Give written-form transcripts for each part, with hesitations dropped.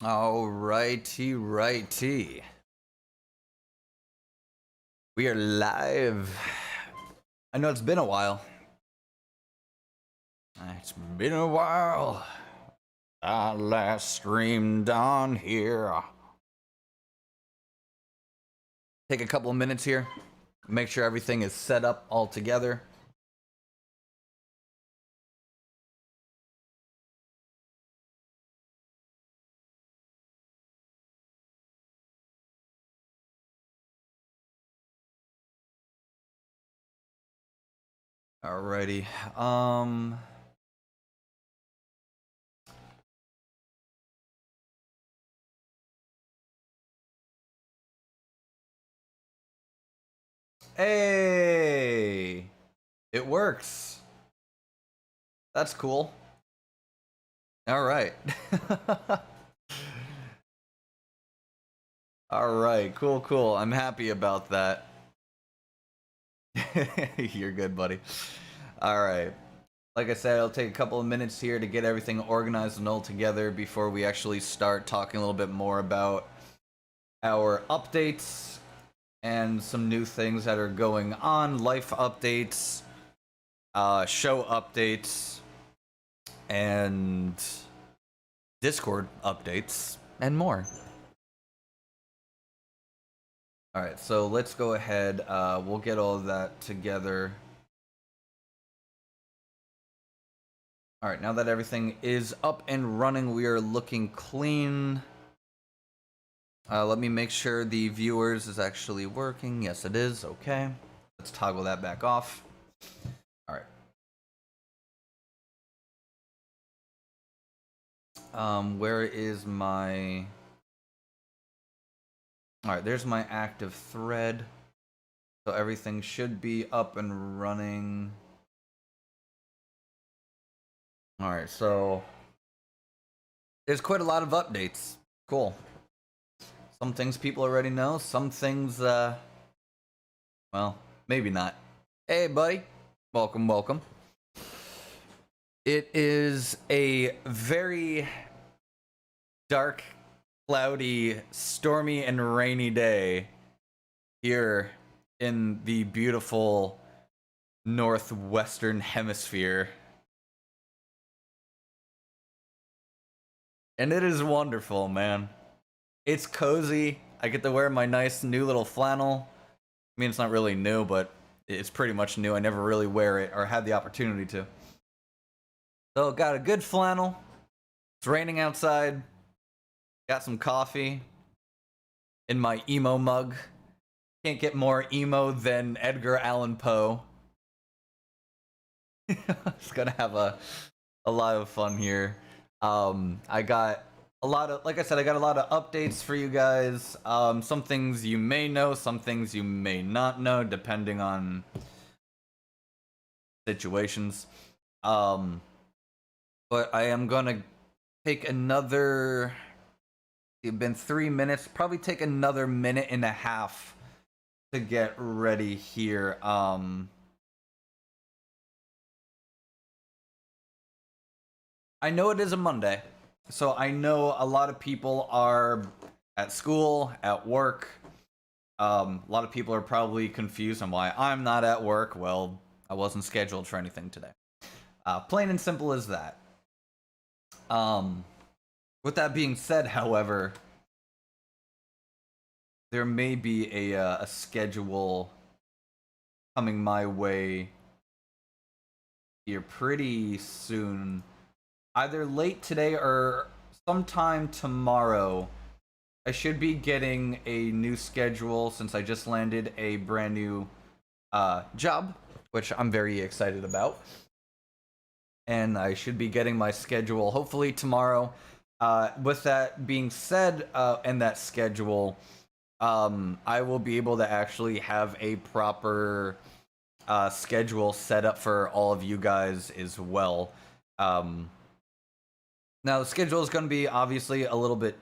Righty. We are live. I know it's been a while. It's been a while. I last streamed on here. Take a couple of minutes here. Make sure everything is set up all together. Alrighty. Hey! It works. That's cool. Alright. Alright, cool. I'm happy about that. You're good, buddy. Alright. Like I said, it'll take a couple of minutes here to get everything organized and all together before we actually start talking a little bit more about our updates and some new things that are going on, life updates, show updates, and Discord updates, and more. Alright, so let's go ahead. We'll get all of that together. Alright, now that everything is up and running, we are looking clean. Let me make sure the viewers is actually working. Yes, it is. Okay. Let's toggle that back off. Alright. Where is my... Alright, there's my active thread. So everything should be up and running. Alright, so... there's quite a lot of updates. Cool. Some things people already know, some things, well, maybe not. Hey, buddy. Welcome. It is a very dark, cloudy, stormy, and rainy day here in the beautiful northwestern hemisphere. And it is wonderful, man. It's cozy. I get to wear my nice new little flannel. I mean, it's not really new, but it's pretty much new. I never really wear it or had the opportunity to. So, got a good flannel. It's raining outside. Got some coffee in my emo mug. Can't get more emo than Edgar Allan Poe. It's gonna have a lot of fun here. I got a lot of, like I said, I got a lot of updates for you guys. Some things you may know, some things you may not know, depending on situations. But I am gonna take another... It's been 3 minutes. Probably take another minute and a half to get ready here. I know it is a Monday. So I know a lot of people are at school, at work. A lot of people are probably confused on why I'm not at work. Well, I wasn't scheduled for anything today. Plain and simple as that. With that being said, however, there may be a schedule coming my way here pretty soon. Either late today or sometime tomorrow, I should be getting a new schedule since I just landed a brand new job, which I'm very excited about. And I should be getting my schedule hopefully tomorrow. With that being said, and that schedule, I will be able to actually have a proper schedule set up for all of you guys as well. Now, the schedule is going to be obviously a little bit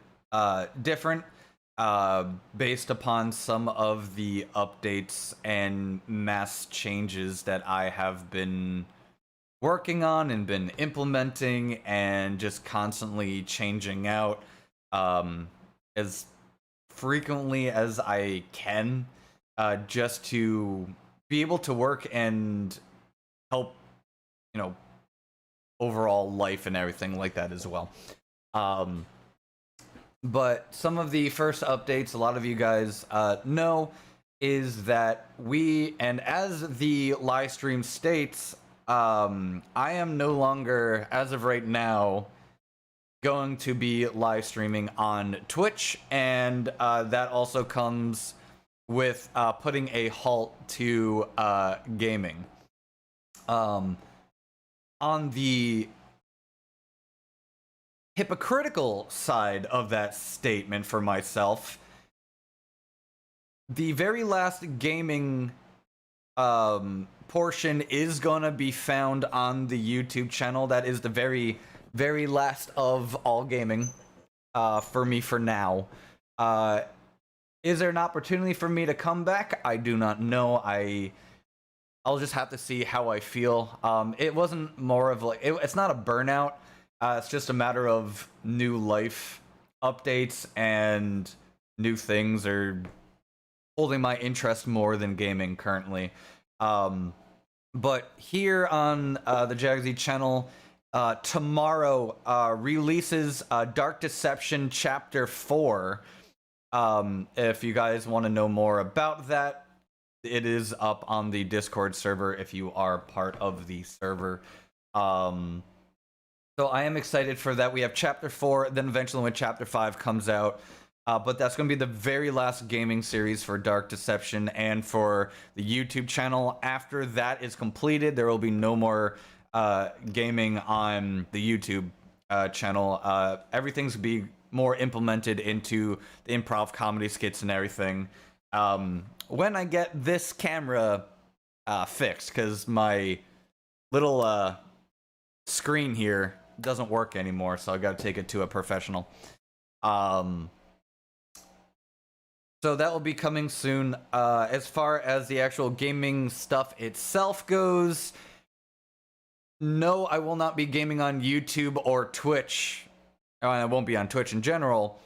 different based upon some of the updates and mass changes that I have been working on and been implementing and just constantly changing out. as frequently as I can, just to be able to work and help, overall life and everything like that as well. But some of the first updates, a lot of you guys know, is that and as the live stream states, I am no longer, as of right now, going to be live streaming on Twitch, and that also comes with putting a halt to gaming. On the hypocritical side of that statement for myself, the very last gaming portion is gonna be found on the YouTube channel. That is the very, very last of all gaming for me for now. Is there an opportunity for me to come back? I do not know. I'll just have to see how I feel. It wasn't more of like it's not a burnout. It's just a matter of new life updates and new things are holding my interest more than gaming currently. But here on the JAGZSXE channel, tomorrow releases Dark Deception Chapter 4. If you guys want to know more about that, it is up on the Discord server if you are part of the server. So I am excited for that. We have Chapter 4, then eventually when Chapter 5 comes out. But that's going to be the very last gaming series for Dark Deception and for the YouTube channel. After that is completed, there will be no more gaming on the YouTube channel. Everything's going to be more implemented into the improv comedy skits and everything. When I get this camera fixed, because my little screen here doesn't work anymore, so I got to take it to a professional. So that will be coming soon. As far as the actual gaming stuff itself goes, no, I will not be gaming on YouTube or Twitch. I won't be on Twitch in general,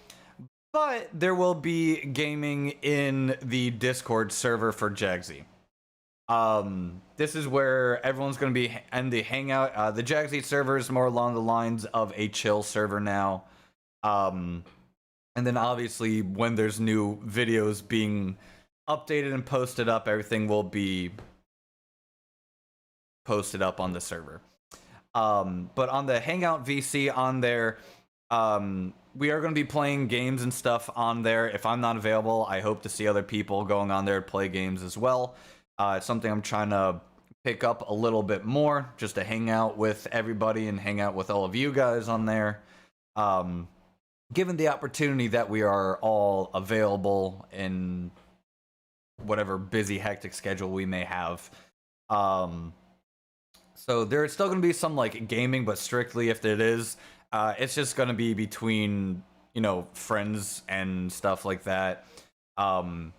but there will be gaming in the Discord server for JAGZSXE. This is where everyone's going to be in the hangout. The JAGZSXE server is more along the lines of a chill server now. And then obviously when there's new videos being updated and posted up, everything will be posted up on the server. But on the Hangout VC on there, we are going to be playing games and stuff on there. If I'm not available, I hope to see other people going on there to play games as well. It's something I'm trying to pick up a little bit more, just to hang out with everybody and hang out with all of you guys on there. Given the opportunity that we are all available in whatever busy, hectic schedule we may have. So there's still going to be some like gaming, but strictly if it is, it's just going to be between, friends and stuff like that. I've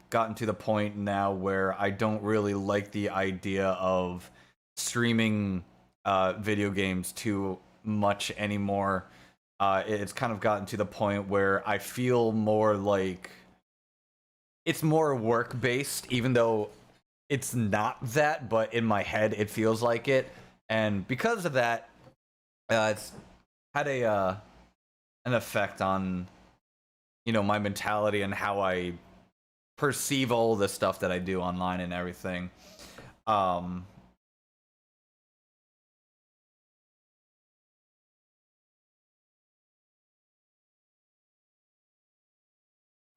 gotten to the point now where I don't really like the idea of streaming video games too much anymore. It's kind of gotten to the point where I feel more like it's more work-based, even though it's not that, but in my head it feels like it. And because of that, it's had an effect on, my mentality and how I perceive all the stuff that I do online and everything.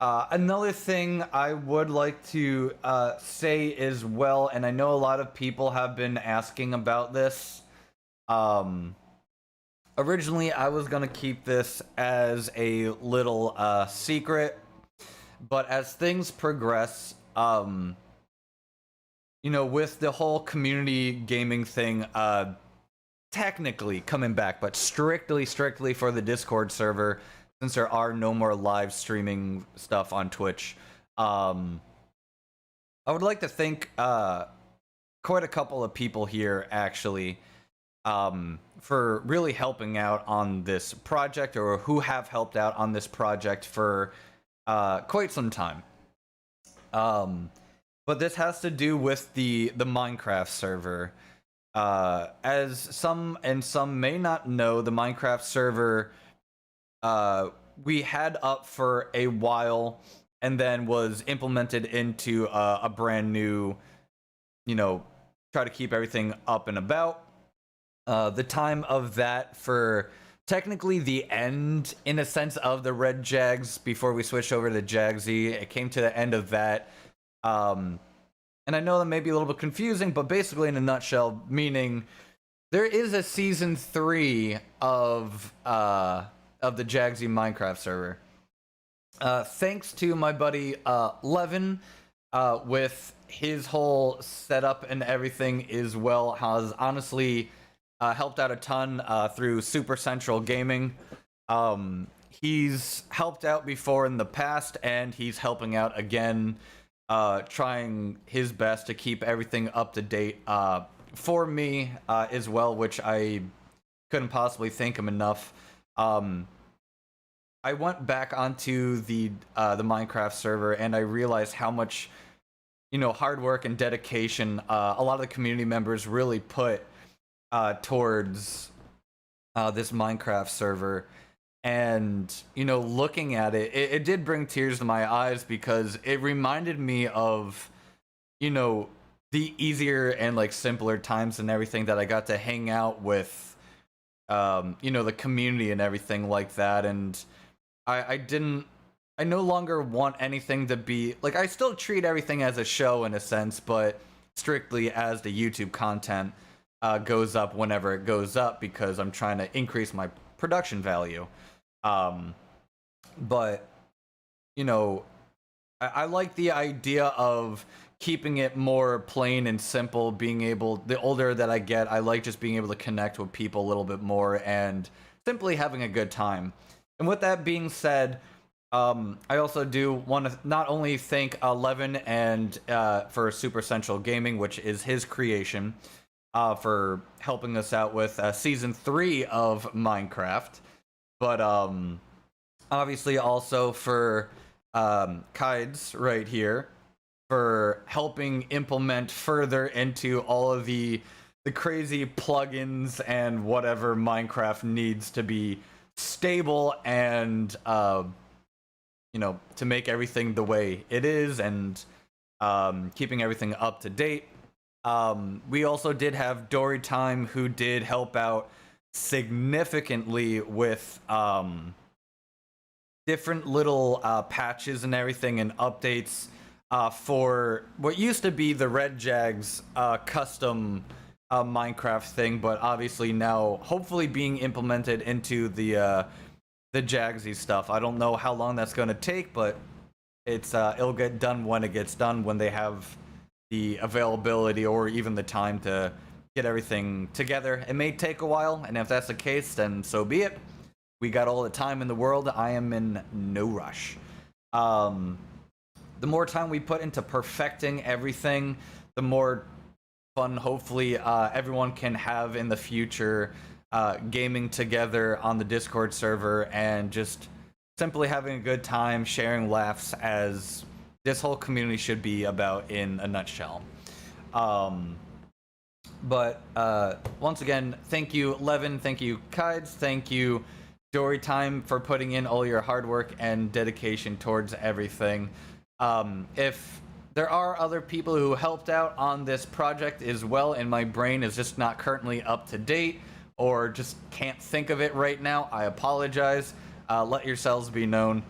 Another thing I would like to say as well, and I know a lot of people have been asking about this. Originally, I was going to keep this as a little secret, but as things progress, with the whole community gaming thing technically coming back, but strictly for the Discord server, since there are no more live streaming stuff on Twitch, I would like to thank quite a couple of people here, actually. for really helping out on this project, or who have helped out on this project for quite some time. But this has to do with the Minecraft server. As some may not know, the Minecraft server we had up for a while, and then was implemented into a brand new, try to keep everything up and about. The time of that for technically the end, in a sense, of the Red Jags before we switched over to JAGZSXE. It came to the end of that. And I know that may be a little bit confusing, but basically in a nutshell, meaning there is a season 3 of the JAGZSXE Minecraft server. Thanks to my buddy Levin, with his whole setup and everything as well, has honestly helped out a ton through Super Central Gaming. He's helped out before in the past, and he's helping out again, trying his best to keep everything up to date for me as well, which I couldn't possibly thank him enough. I went back onto the Minecraft server, and I realized how much hard work and dedication a lot of the community members really put towards this Minecraft server. And looking at it, it did bring tears to my eyes, because it reminded me of the easier and like simpler times and everything that I got to hang out with the community and everything like that. And I no longer want anything to be like, I still treat everything as a show in a sense, but strictly as the YouTube content goes up whenever it goes up, because I'm trying to increase my production value. But I like the idea of keeping it more plain and simple, being able, the older that I get, I like just being able to connect with people a little bit more and simply having a good time. And with that being said, I also do want to not only thank Levin and for Super Central Gaming, which is his creation, for helping us out with season 3 of Minecraft, but obviously also for Kides right here, for helping implement further into all of the crazy plugins and whatever Minecraft needs to be stable and to make everything the way it is, and keeping everything up to date. We also did have Dory Time, who did help out significantly with different little patches and everything, and updates for what used to be the Red Jags custom Minecraft thing, but obviously now hopefully being implemented into the JAGZSXE stuff. I don't know how long that's going to take, but it'll get done when it gets done, when they have the availability or even the time to get everything together. It may take a while, and if that's the case, then so be it. We got all the time in the world. I am in no rush. The more time we put into perfecting everything, the more fun hopefully everyone can have in the future, gaming together on the Discord server and just simply having a good time, sharing laughs, as this whole community should be about in a nutshell. But once again, thank you Levin, thank you Kides, thank you Dory Time for putting in all your hard work and dedication towards everything. If there are other people who helped out on this project as well, and my brain is just not currently up to date or just can't think of it right now, I apologize. Let yourselves be known.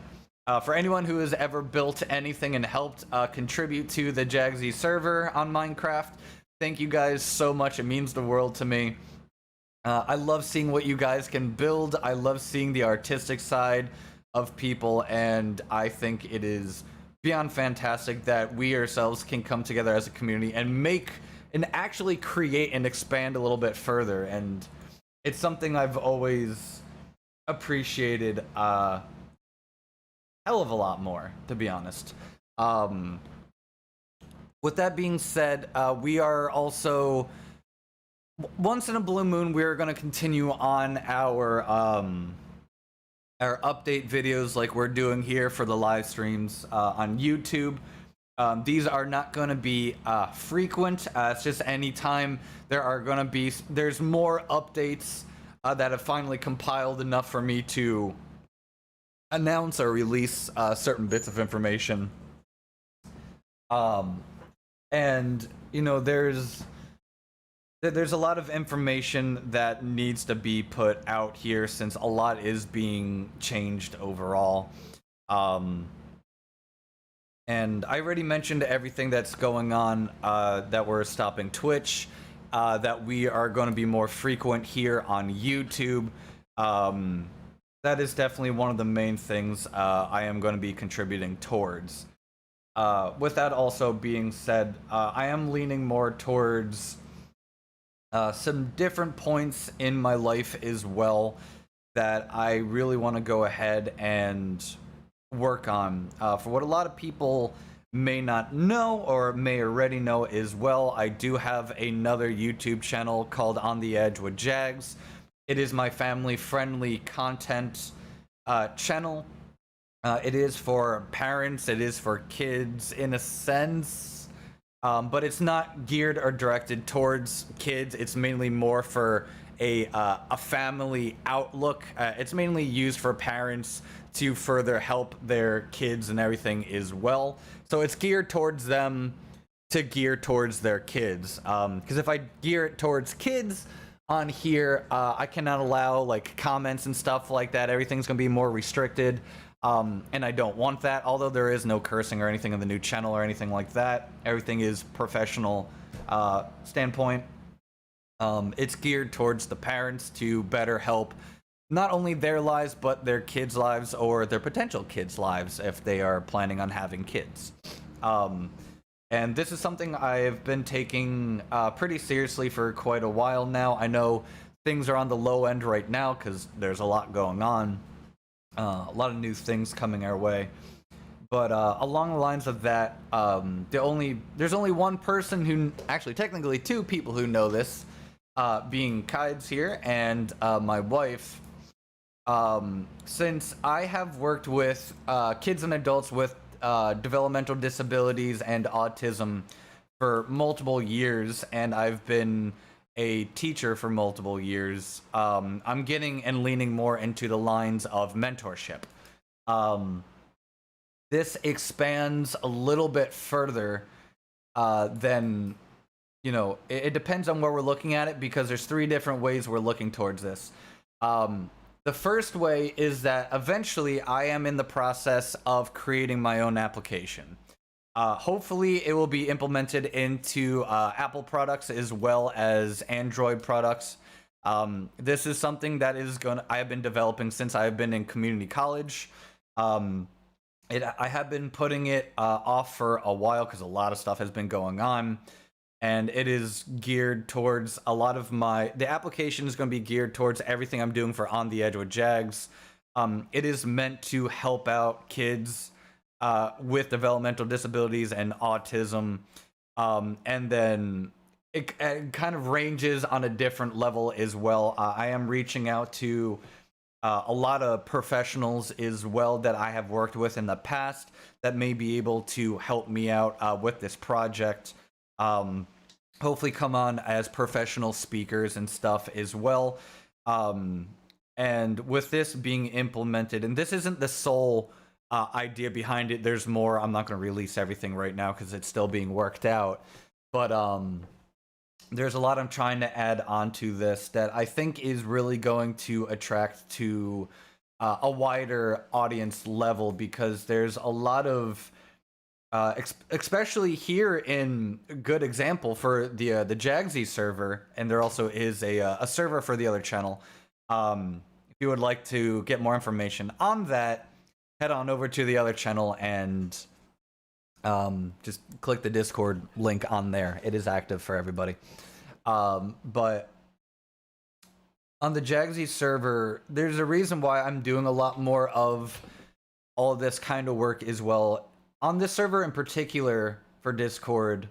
For anyone who has ever built anything and helped contribute to the JAGZSXE server on Minecraft, thank you guys so much. It means the world to me. I love seeing what you guys can build. I love seeing the artistic side of people, and I think it is beyond fantastic that we ourselves can come together as a community and make and actually create and expand a little bit further. And it's something I've always appreciated hell of a lot more, to be honest. With that being said, we are also once in a blue moon, we're going to continue on our update videos like we're doing here for the live streams on YouTube. These are not going to be frequent. It's just anytime there's more updates that have finally compiled enough for me to announce or release certain bits of information. And you know, there's a lot of information that needs to be put out here since a lot is being changed overall. And I already mentioned everything that's going on, that we're stopping Twitch, that we are going to be more frequent here on YouTube. That is definitely one of the main things I am going to be contributing towards. With that also being said, I am leaning more towards some different points in my life as well that I really want to go ahead and work on. For what a lot of people may not know or may already know as well, I do have another YouTube channel called On the Edge with Jags. It is my family-friendly content channel. It is for parents, it is for kids in a sense, but it's not geared or directed towards kids. It's mainly more for a family outlook. It's mainly used for parents to further help their kids and everything as well. So it's geared towards them to gear towards their kids. Because if I gear it towards kids on here, I cannot allow like comments and stuff like that. Everything's gonna be more restricted. And I don't want that, although there is no cursing or anything in the new channel or anything like that. Everything is professional standpoint. It's geared towards the parents to better help not only their lives, but their kids' lives or their potential kids' lives if they are planning on having kids. And this is something I've been taking pretty seriously for quite a while now. I know things are on the low end right now because there's a lot going on. A lot of new things coming our way. But along the lines of that, there's only one person who, actually technically two people who know this, being Kides here and my wife. Since I have worked with kids and adults with developmental disabilities and autism for multiple years, and I've been a teacher for multiple years, I'm getting and leaning more into the lines of mentorship. This expands a little bit further than, you know, it depends on where we're looking at it, because there's three different ways we're looking towards this. The first way is that eventually I am in the process of creating my own application. Hopefully it will be implemented into Apple products as well as Android products. This is something that I have been developing since I've been in community college. I have been putting it off for a while because a lot of stuff has been going on, and it is geared towards a lot of the application is going to be geared towards everything I'm doing for On the Edge with Jags. It is meant to help out kids with developmental disabilities and autism, and then it kind of ranges on a different level as well. I am reaching out to a lot of professionals as well that I have worked with in the past that may be able to help me out with this project. Hopefully come on as professional speakers and stuff as well. And with this being implemented, and this isn't the sole idea behind it, there's more. I'm not going to release everything right now because it's still being worked out, but there's a lot I'm trying to add onto this that I think is really going to attract to a wider audience level, because there's a lot of especially here in good example for the JAGZSXE server, and there also is a server for the other channel. If you would like to get more information on that, head on over to the other channel and just click the Discord link on there. It is active for everybody. But on the JAGZSXE server, there's a reason why I'm doing a lot more of all of this kind of work as well. On this server in particular for Discord,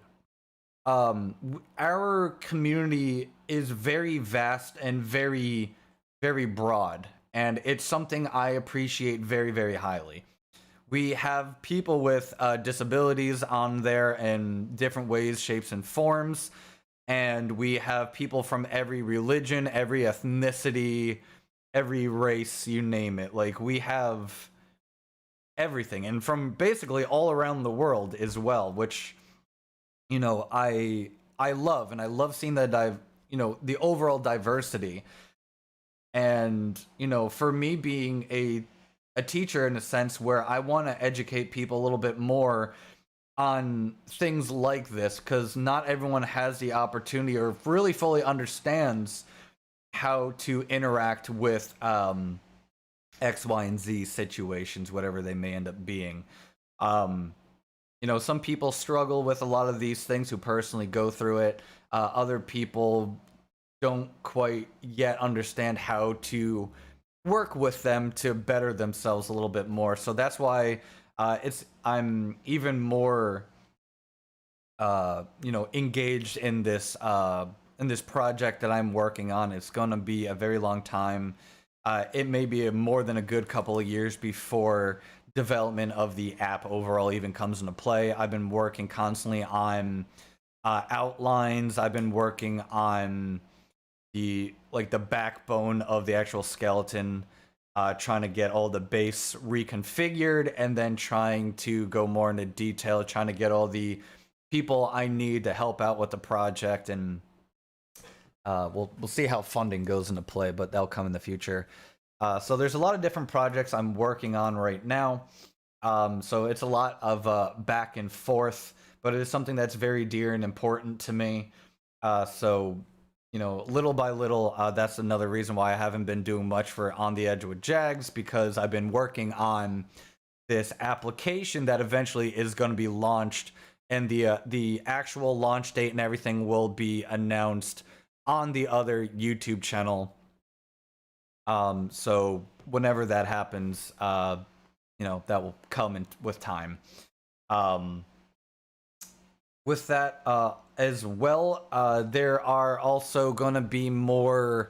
our community is very vast and very, very broad, and it's something I appreciate very, very highly. We have people with disabilities on there in different ways, shapes, and forms, and we have people from every religion, every ethnicity, every race, you name it. Like, we have everything, and from basically all around the world as well, which, I love, and I love seeing the overall diversity. And for me, being a teacher, in a sense, where I want to educate people a little bit more on things like this, because not everyone has the opportunity or really fully understands how to interact with X, Y, and Z situations, whatever they may end up being. Um, some people struggle with a lot of these things who personally go through it. Other people don't quite yet understand how to work with them to better themselves a little bit more. So that's why I'm even more engaged in this project that I'm working on. It's going to be a very long time. It may be more than a good couple of years before development of the app overall even comes into play. I've been working constantly on outlines. I've been working on the backbone of the actual skeleton, trying to get all the base reconfigured, and then trying to go more into detail, trying to get all the people I need to help out with the project. And we'll see how funding goes into play, but that'll come in the future. So there's a lot of different projects I'm working on right now. So it's a lot of back and forth, but it is something that's very dear and important to me. So little by little, that's another reason why I haven't been doing much for On the Edge with Jags, because I've been working on this application that eventually is going to be launched, and the actual launch date and everything will be announced on the other YouTube channel. So whenever that happens, that will come with time. With that as well, there are also going to be more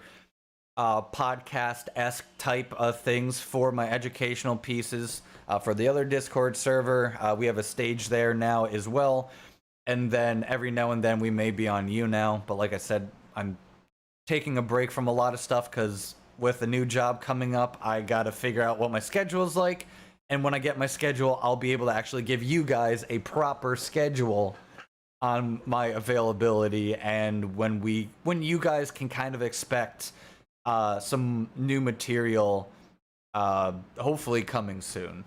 podcast-esque type of things for my educational pieces. For the other Discord server, we have a stage there now as well. And then every now and then we may be on YouNow. But like I said, I'm taking a break from a lot of stuff because with a new job coming up, I got to figure out what my schedule is like. And when I get my schedule, I'll be able to actually give you guys a proper schedule on my availability, and when you guys can kind of expect some new material, hopefully coming soon.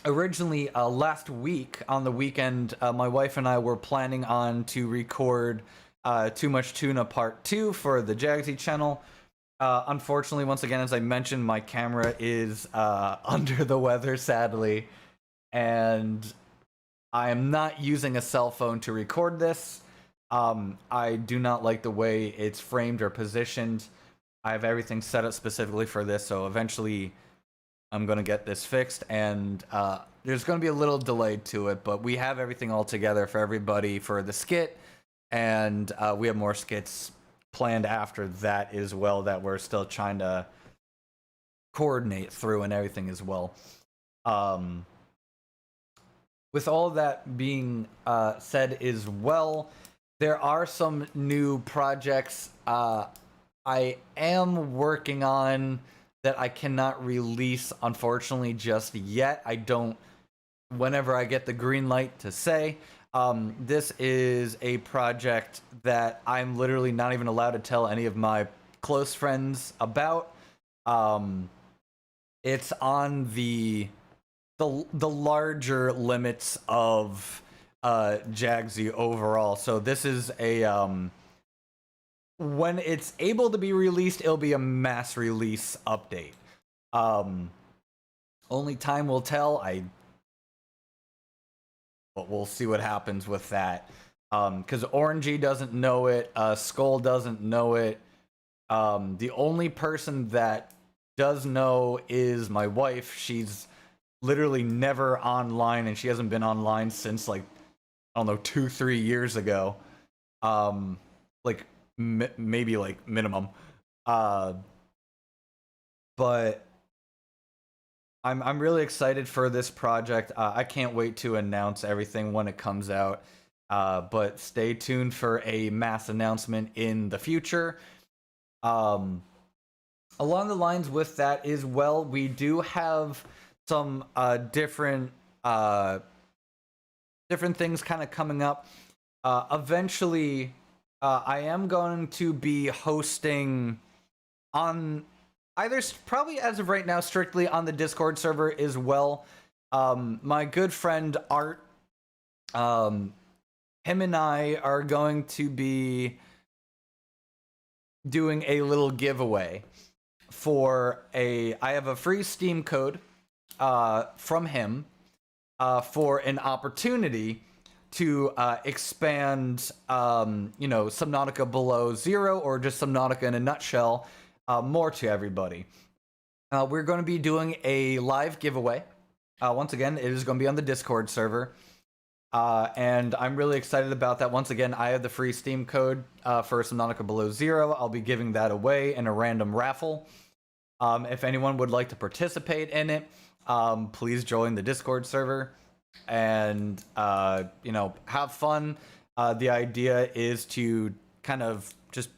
Originally, last week on the weekend, my wife and I were planning on to record Too Much Tuna Part 2 for the JAGZSXE channel. Unfortunately, once again, as I mentioned, my camera is under the weather, sadly, and I am not using a cell phone to record this. I do not like the way it's framed or positioned. I have everything set up specifically for this, so eventually I'm going to get this fixed, and there's going to be a little delay to it, but we have everything all together for everybody for the skit, and we have more skits planned after that as well that we're still trying to coordinate through and everything as well. With all that being said as well, there are some new projects I am working on that I cannot release, unfortunately, just yet. Whenever I get the green light to say, this is a project that I'm literally not even allowed to tell any of my close friends about. It's on the larger limits of JAGZSXE overall. So this is a when it's able to be released, it'll be a mass release update. Only time will tell. But we'll see what happens with that. Because Orangey doesn't know it, Skull doesn't know it. The only person that does know is my wife. She's literally never online, and she hasn't been online since like I don't know, 2-3 years ago. Like maybe like minimum. Uh, but I'm really excited for this project. I can't wait to announce everything when it comes out. But stay tuned for a mass announcement in the future. Um, Along the lines with that as well, we do have some different things kind of coming up. Eventually, I am going to be hosting on either probably as of right now strictly on the Discord server as well. My good friend Art, him and I are going to be doing a little giveaway for I have a free Steam code from him for an opportunity to expand, Subnautica Below Zero, or just Subnautica in a nutshell, more to everybody. We're going to be doing a live giveaway. Once again, it is going to be on the Discord server. And I'm really excited about that. Once again, I have the free Steam code for Subnautica Below Zero. I'll be giving that away in a random raffle. If anyone would like to participate in it, please join the Discord server and, have fun. The idea is to kind of just,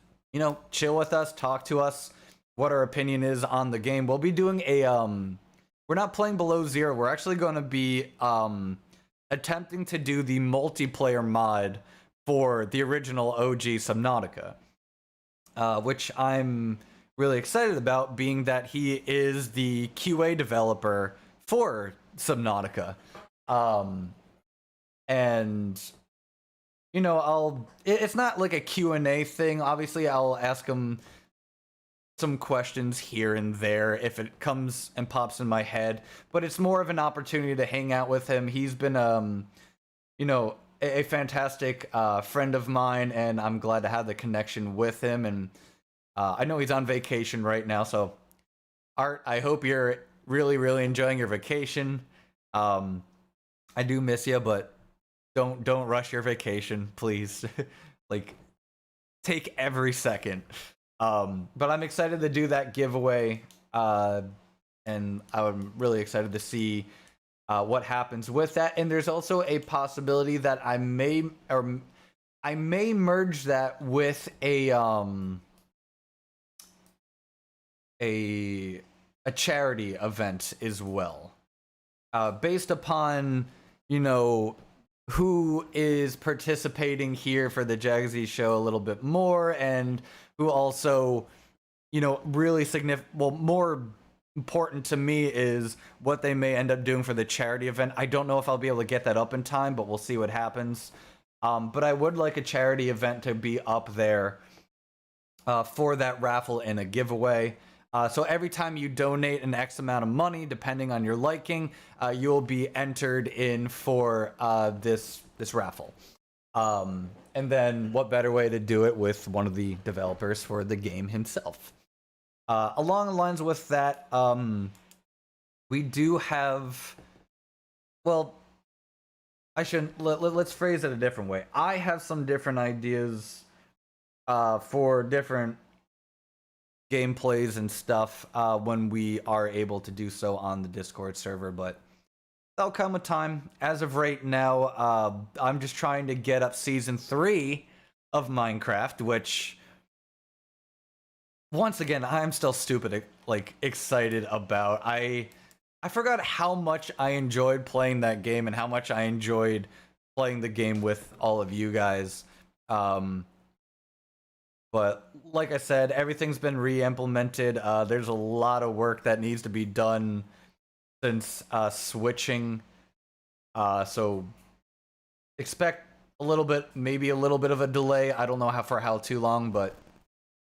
chill with us, talk to us, what our opinion is on the game. We'll be doing we're not playing Below Zero. We're actually going to be, attempting to do the multiplayer mod for the original OG Subnautica, which I'm really excited about, being that he is the QA developer for Subnautica. And it's not like a Q&A thing. Obviously, I'll ask him some questions here and there if it comes and pops in my head, but it's more of an opportunity to hang out with him. He's been a fantastic friend of mine, and I'm glad to have the connection with him. And I know he's on vacation right now, so Art, I hope you're really, really enjoying your vacation. I do miss you, but don't rush your vacation, please. Like, take every second. But I'm excited to do that giveaway, and I'm really excited to see what happens with that. And there's also a possibility that I may merge that with a charity event as well, based upon who is participating here for the JAGZSXE show a little bit more, and who also, really more important to me is what they may end up doing for the charity event. I don't know if I'll be able to get that up in time, but we'll see what happens. But I would like a charity event to be up there for that raffle and a giveaway. So every time you donate an X amount of money, depending on your liking, you'll be entered in for this raffle. And then what better way to do it with one of the developers for the game himself. Along the lines with that, we do have, well, I shouldn't, let's phrase it a different way. I have some different ideas for different gameplays and stuff when we are able to do so on the Discord server, but that'll come with time. As of right now, I'm just trying to get up Season 3 of Minecraft, which, once again, I'm still stupid, excited about. I forgot how much I enjoyed playing that game and how much I enjoyed playing the game with all of you guys. But like I said, everything's been re-implemented. There's a lot of work that needs to be done since switching. So expect maybe a little bit of a delay. I don't know how too long, but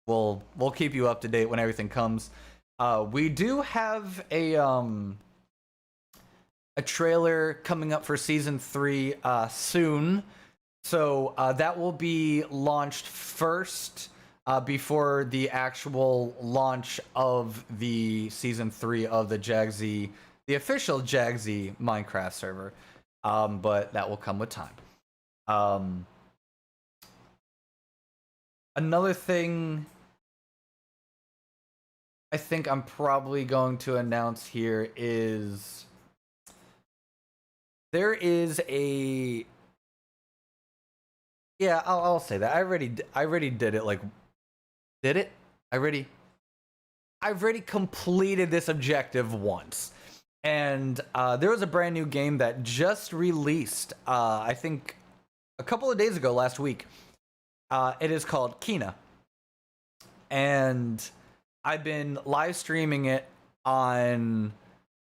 we'll keep you up to date when everything comes. We do have a trailer coming up for Season 3 soon. So that will be launched first before the actual launch of the Season 3 of the JAGZSXE, the official JAGZSXE Minecraft server. But that will come with time. Um, Another thing I think I'm probably going to announce here is there is a yeah, I'll say that. I already did it. Like, did it? I've already completed this objective once. And there was a brand new game that just released, I think a couple of days ago, last week. It is called Kina. And I've been live streaming it on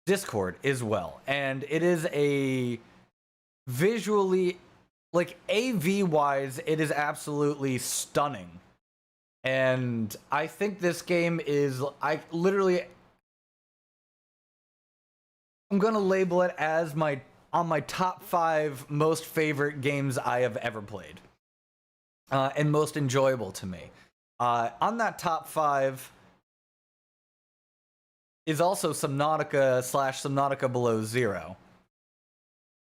Discord as well. And it is a visually, like AV wise, it is absolutely stunning. And I think this game is, I'm gonna label it as on my top 5 most favorite games I have ever played. And most enjoyable to me. On that top 5 is also Subnautica / Subnautica Below Zero.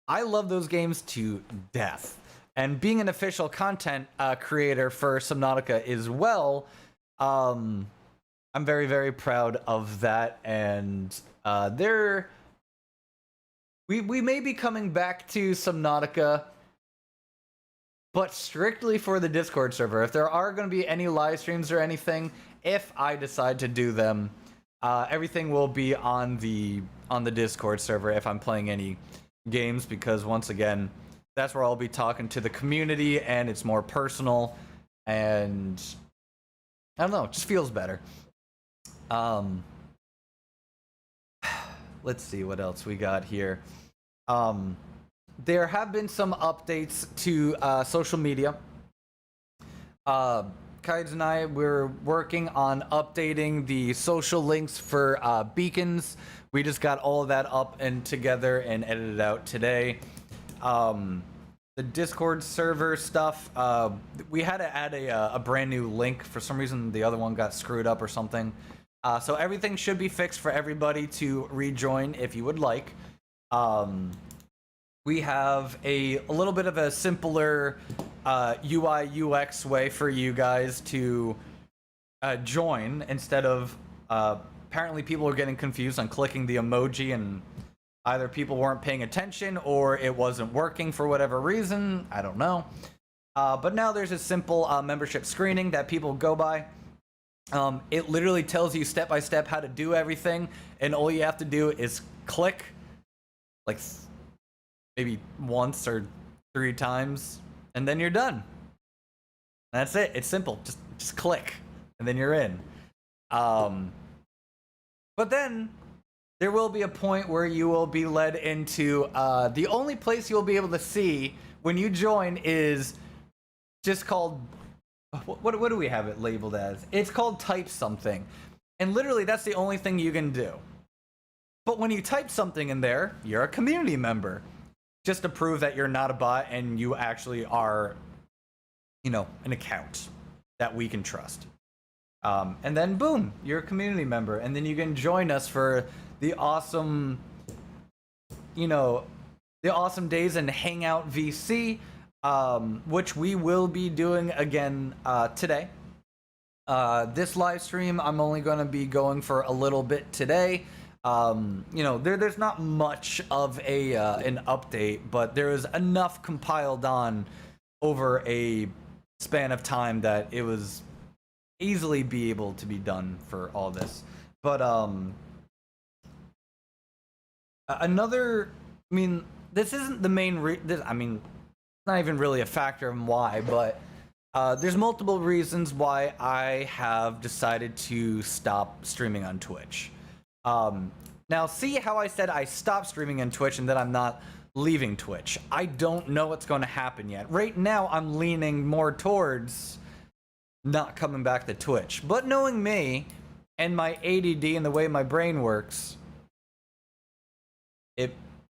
I love those games to death. And being an official content creator for Subnautica as well, I'm very, very proud of that. And we may be coming back to Subnautica, but strictly for the Discord server. If there are going to be any live streams or anything, if I decide to do them, everything will be on the Discord server if I'm playing any games, because once again, that's where I'll be talking to the community, and it's more personal, and I don't know, it just feels better. Let's see what else we got here. There have been some updates to social media. Kides and I, we're working on updating the social links for beacons. We just got all of that up and together and edited out today. The Discord server stuff, we had to add a brand new link. For some reason, the other one got screwed up or something. So everything should be fixed for everybody to rejoin if you would like. We have a little bit of a simpler UI UX way for you guys to join, instead of apparently people are getting confused on clicking the emoji, and either people weren't paying attention or it wasn't working for whatever reason. I don't know. But now there's a simple membership screening that people go by. It literally tells you step by step how to do everything, and all you have to do is click, like maybe once or 3 times, and then you're done. That's it. It's simple. Just click, and then you're in. But then there will be a point where you will be led into the only place you'll be able to see when you join is just called, what do we have it labeled as? It's called type something. And literally that's the only thing you can do. But when you type something in there, you're a community member. Just to prove that you're not a bot and you actually are, an account that we can trust. And then boom, you're a community member, and then you can join us for the awesome, the awesome days in Hangout VC, which we will be doing again today. This live stream, I'm only going to be going for a little bit today. There's not much of an update, but there is enough compiled on over a span of time that it was easily be able to be done for all this. But this isn't the main not even really a factor in why, but there's multiple reasons why I have decided to stop streaming on Twitch. Now, see how I said I stopped streaming on Twitch and that I'm not leaving Twitch? I don't know what's going to happen yet. Right now, I'm leaning more towards not coming back to Twitch. But knowing me and my ADD and the way my brain works,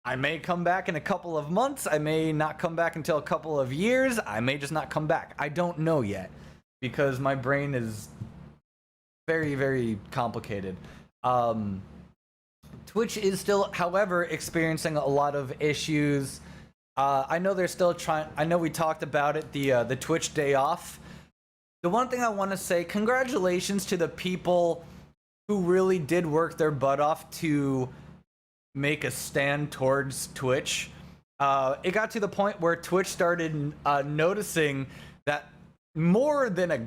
I may come back in a couple of months. I may not come back until a couple of years. I may just not come back. I don't know yet, because my brain is very, very complicated. Twitch is still, however, experiencing a lot of issues I know they're still trying. I know we talked about it, the Twitch day off. The one thing I want to say, congratulations to the people who really did work their butt off to make a stand towards Twitch. It got to the point where Twitch started noticing that more than a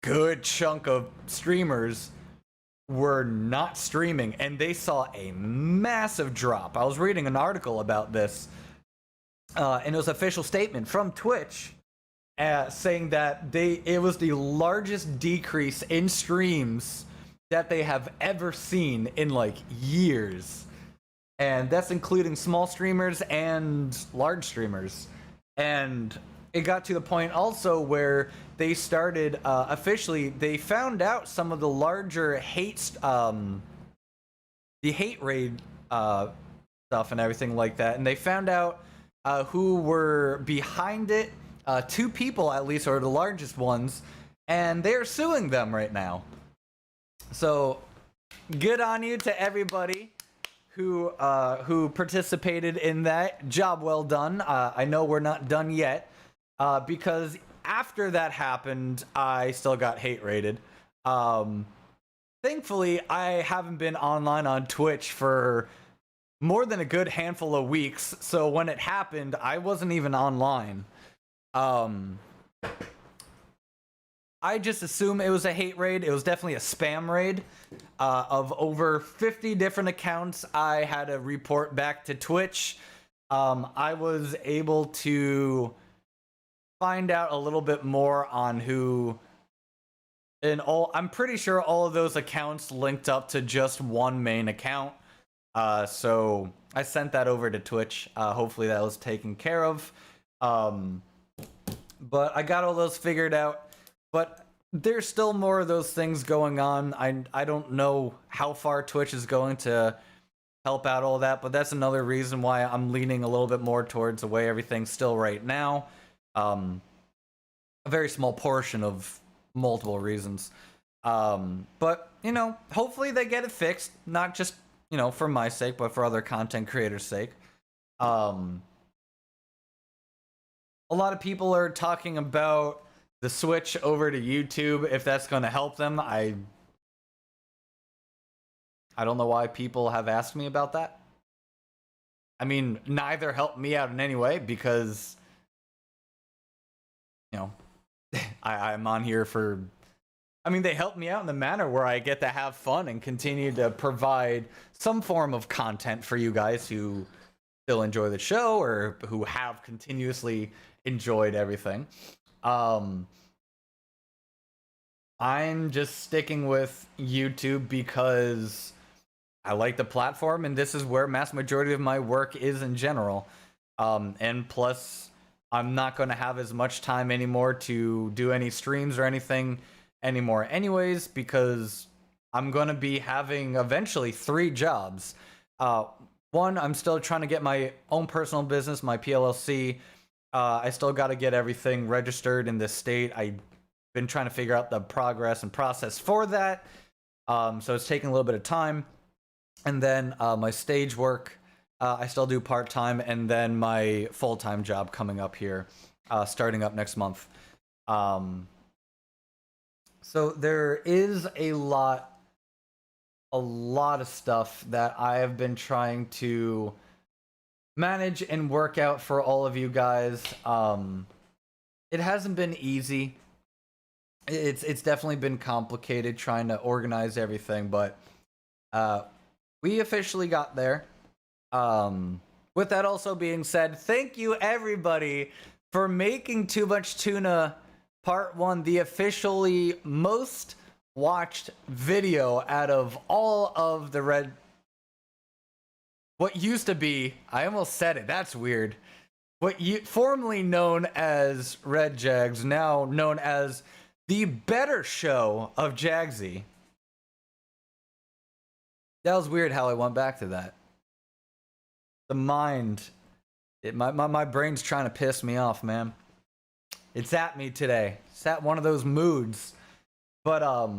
good chunk of streamers were not streaming, and they saw a massive drop. I was reading an article about this, and it was an official statement from Twitch saying that it was the largest decrease in streams that they have ever seen in like years. And that's including small streamers and large streamers. And it got to the point also where they started officially, they found out some of the larger the hate raid stuff and everything like that. And they found out who were behind it. 2 people at least are the largest ones. And they're suing them right now. So good on you to everybody who participated in that. Job well done. I know we're not done yet, because after that happened, I still got hate raided. Thankfully, I haven't been online on Twitch for more than a good handful of weeks, so when it happened, I wasn't even online. I just assume it was a hate raid. It was definitely a spam raid. Of over 50 different accounts, I had to report back to Twitch. I was able to find out a little bit more on who, and I'm pretty sure all of those accounts linked up to just one main account. So I sent that over to Twitch. Hopefully that was taken care of. But I got all those figured out. But there's still more of those things going on. I don't know how far Twitch is going to help out all that, but that's another reason why I'm leaning a little bit more towards the way everything's still right now. A very small portion of multiple reasons. But, you know, hopefully they get it fixed, not just, you know, for my sake, but for other content creators' sake. A lot of people are talking about the switch over to YouTube, if that's going to help them. I don't know why people have asked me about that. I mean, neither helped me out in any way because, you know, I'm on here for... I mean, they help me out in the manner where I get to have fun and continue to provide some form of content for you guys who still enjoy the show or who have continuously enjoyed everything. I'm just sticking with YouTube because I like the platform and this is where mass majority of my work is in general. And plus, I'm not going to have as much time anymore to do any streams or anything anymore anyways, because I'm going to be having eventually 3 jobs. One, I'm still trying to get my own personal business, my PLLC. I still got to get everything registered in this state. I've been trying to figure out the progress and process for that. So it's taking a little bit of time. And then my stage work, I still do part-time, and then my full-time job coming up here, starting up next month. So there is a lot of stuff that I have been trying to manage and work out for all of you guys. It hasn't been easy. It's definitely been complicated trying to organize everything, but we officially got there. With that also being said, thank you everybody for making Too Much Tuna Part 1 the officially most watched video out of all of the what used to be, I almost said it, that's weird. Formerly known as Red Jags, now known as the better show of JAGZSXE. That was weird how I went back to that. The mind, my brain's trying to piss me off, man. It's at me today. It's at one of those moods. But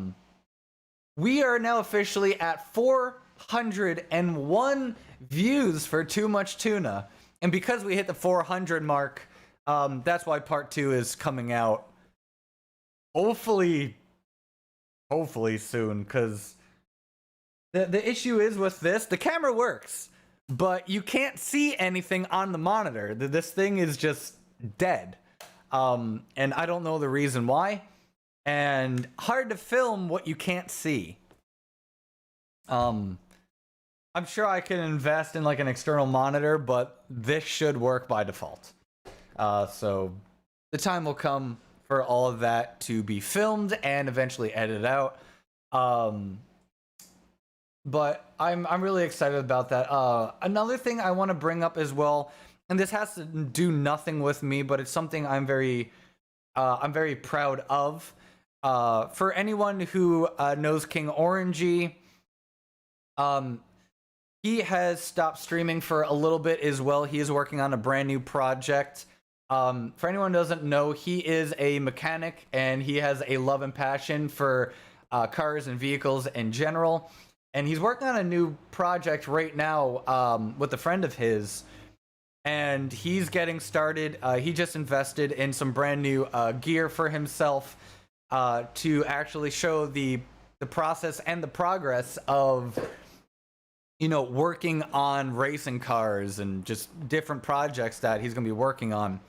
we are now officially at 401 views for Too Much Tuna. And because we hit the 400 mark, that's why part 2 is coming out hopefully soon, because the issue is with this, the camera works, but you can't see anything on the monitor. This thing is just dead. And I don't know the reason why. And hard to film what you can't see. I'm sure I can invest in like an external monitor, but this should work by default. So the time will come for all of that to be filmed and eventually edited out. But I'm really excited about that. Another thing I want to bring up as well, and this has to do nothing with me, but it's something I'm very proud of. For anyone who knows King Orangey, he has stopped streaming for a little bit as well. He is working on a brand new project. For anyone who doesn't know, he is a mechanic and he has a love and passion for cars and vehicles in general. And he's working on a new project right now with a friend of his. And he's getting started. He just invested in some brand new gear for himself to actually show the process and the progress of, you know, working on racing cars and just different projects that he's going to be working on.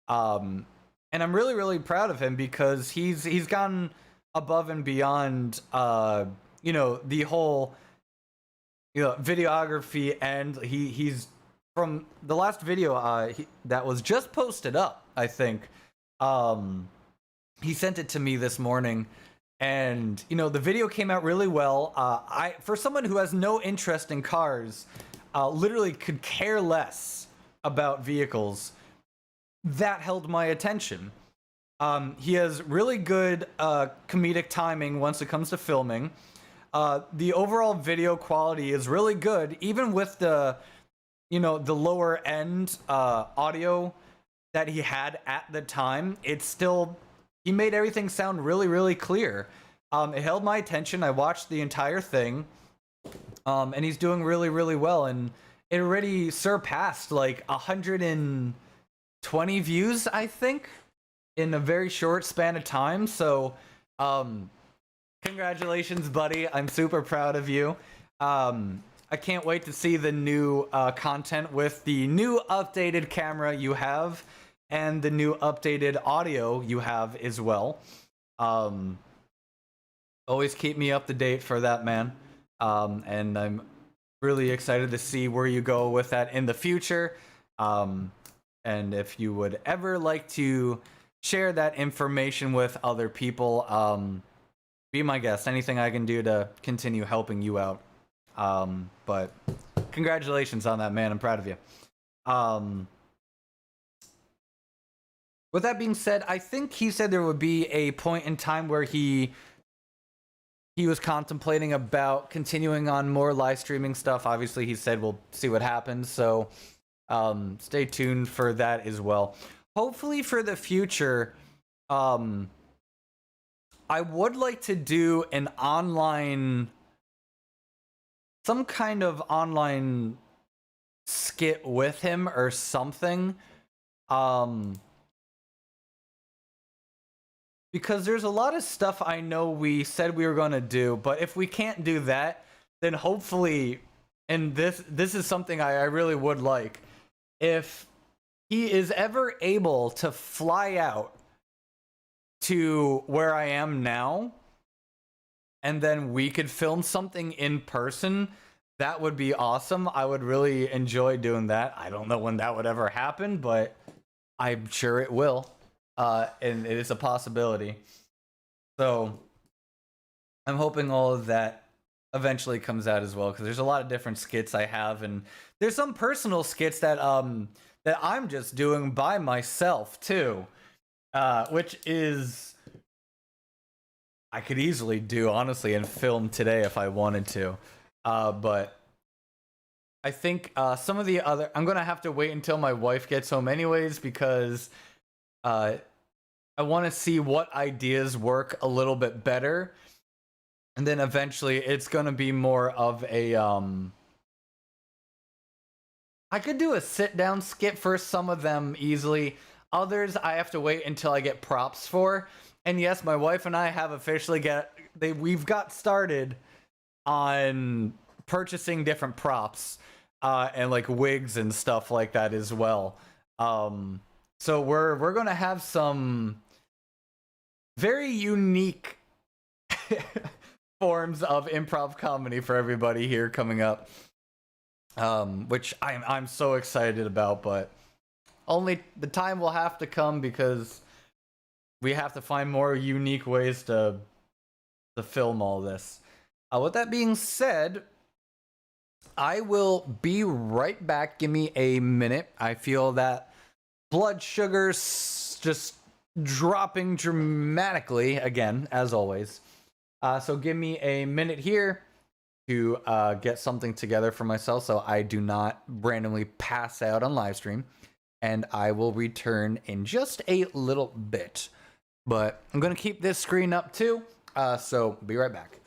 And I'm really, really proud of him because he's gone above and beyond, you know, the whole, you know, videography, and he's from the last video that was just posted up, I think. He sent it to me this morning, and you know, the video came out really well. For someone who has no interest in cars, literally could care less about vehicles, that held my attention. He has really good comedic timing once it comes to filming. The overall video quality is really good, even with the, you know, the lower end audio that he had at the time. It's still, he made everything sound really, really clear. It held my attention. I watched the entire thing, and he's doing really, really well. And it already surpassed like 120 views, I think, in a very short span of time. So, congratulations, buddy. I'm super proud of you. I can't wait to see the new content with the new updated camera you have and the new updated audio you have as well. Always keep me up to date for that, man. And I'm really excited to see where you go with that in the future. And if you would ever like to share that information with other people, be my guest. Anything I can do to continue helping you out. But congratulations on that, man. I'm proud of you. With that being said, I think he said there would be a point in time where he was contemplating about continuing on more live streaming stuff. Obviously, he said we'll see what happens. So stay tuned for that as well. Hopefully for the future, I would like to do an online, some kind of online skit with him or something. Because there's a lot of stuff I know we said we were going to do, but if we can't do that, then hopefully, and this is something I really would like, if he is ever able to fly out to where I am now, and then we could film something in person, that would be awesome. I would really enjoy doing that. I don't know when that would ever happen, but I'm sure it will. And it is a possibility. So I'm hoping all of that eventually comes out as well, because there's a lot of different skits I have, and there's some personal skits that that I'm just doing by myself too, which is, I could easily do, honestly, and film today if I wanted to. But I think some of the other, I'm gonna have to wait until my wife gets home anyways, because I want to see what ideas work a little bit better, and then eventually it's gonna be more of a I could do a sit down skit for some of them easily. Others I have to wait until I get props for. And yes, my wife and I have officially we've got started on purchasing different props and like wigs and stuff like that as well. So we're gonna have some very unique forms of improv comedy for everybody here coming up, which I'm so excited about, but only the time will have to come because we have to find more unique ways to film all this. With that being said, I will be right back. Give me a minute. I feel that blood sugar's just dropping dramatically again, as always. So give me a minute here to get something together for myself so I do not randomly pass out on live stream. And I will return in just a little bit. But I'm going to keep this screen up too. So be right back.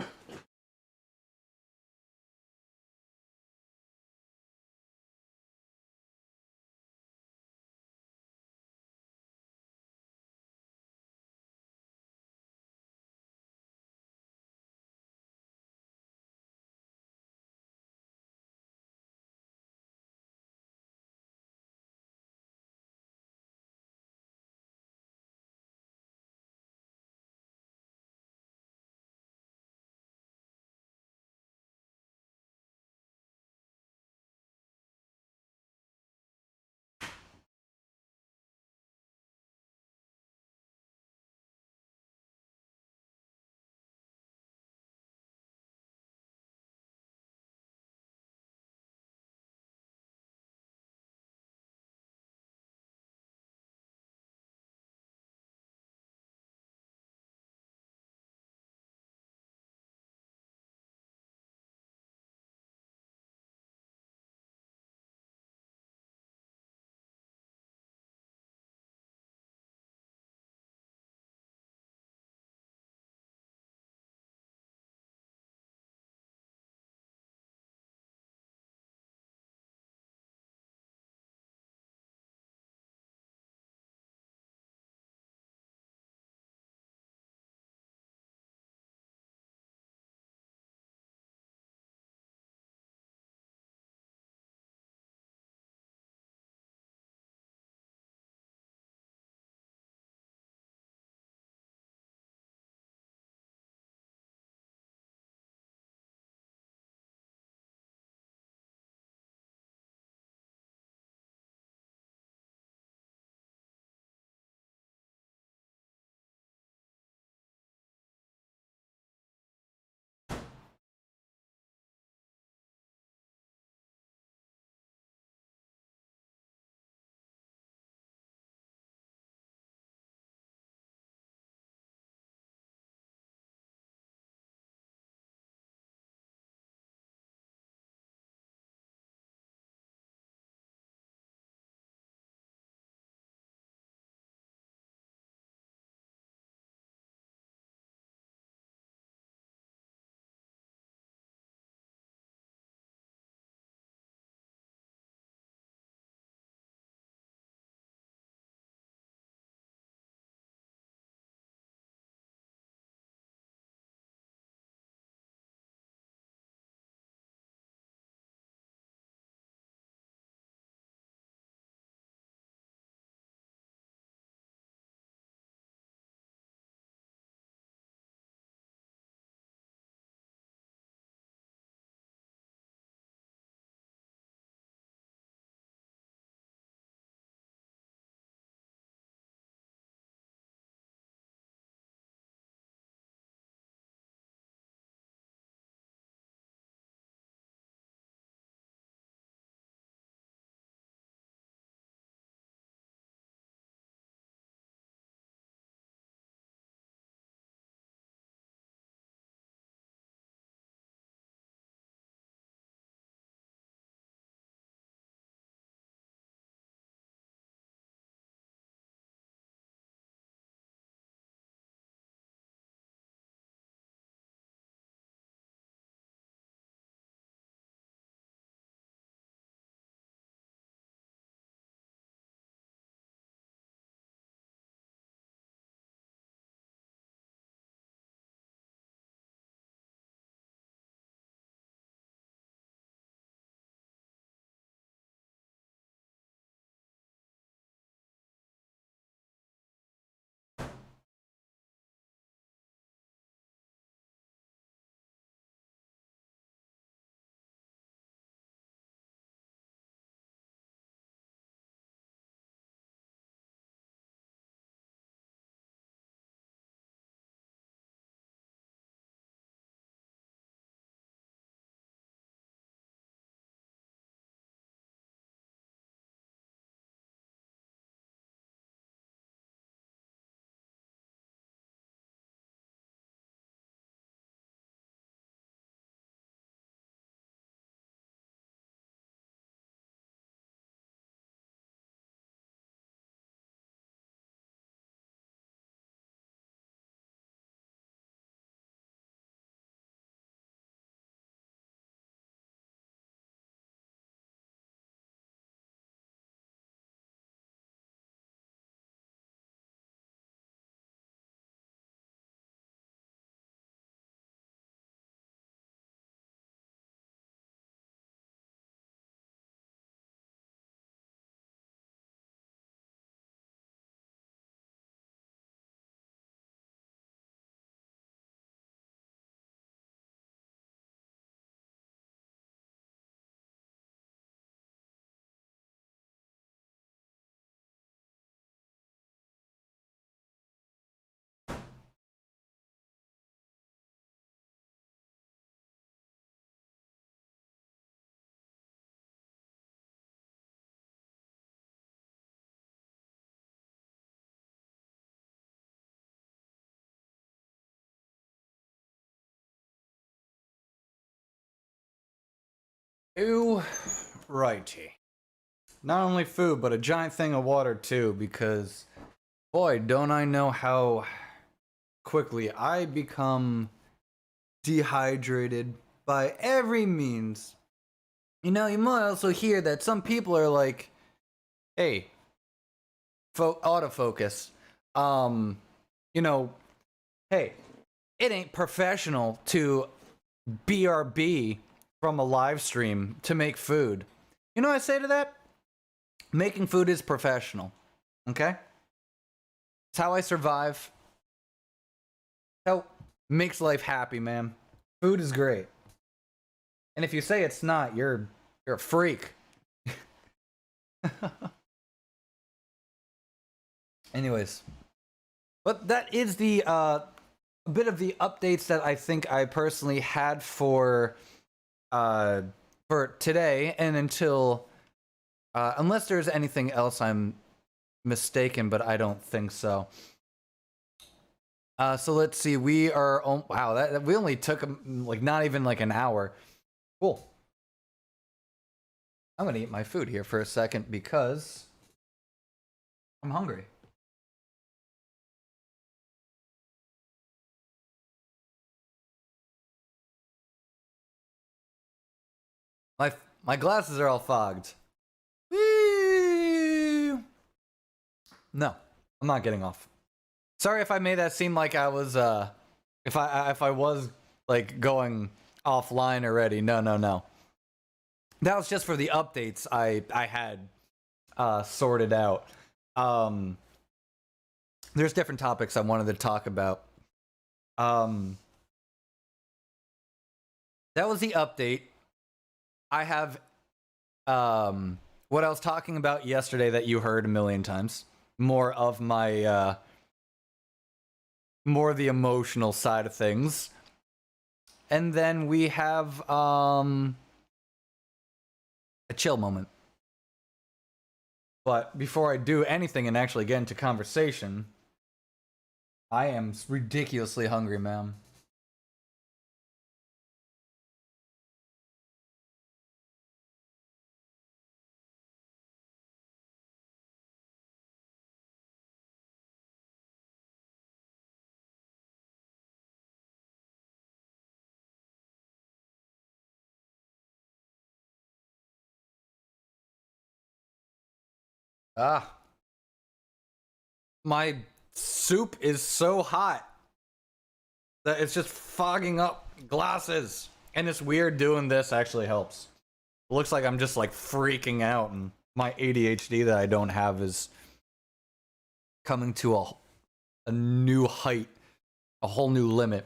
Ew, righty. Not only food, but a giant thing of water too, because boy, don't I know how quickly I become dehydrated by every means. You know, you might also hear that some people are like, hey, autofocus. You know, hey, it ain't professional to BRB from a live stream to make food. You know what I say to that? Making food is professional. Okay? It's how I survive. How makes life happy, man. Food is great. And if you say it's not, you're a freak. Anyways, but that is the a bit of the updates that I think I personally had for today, and until unless there's anything else I'm mistaken, but I don't think so. So let's see. We are wow. That we only took like not even like an hour. Cool. I'm gonna eat my food here for a second because I'm hungry. My glasses are all fogged. Whee! No, I'm not getting off. Sorry if I made that seem like I was if I was like going offline already. No. That was just for the updates I had sorted out. There's different topics I wanted to talk about. That was the update. I have what I was talking about yesterday that you heard a million times. More of my more the emotional side of things. And then we have a chill moment. But before I do anything and actually get into conversation, I am ridiculously hungry, man. Ah. My soup is so hot that it's just fogging up glasses. And it's weird doing this actually helps. It looks like I'm just like freaking out, and my ADHD that I don't have is coming to a new height, a whole new limit.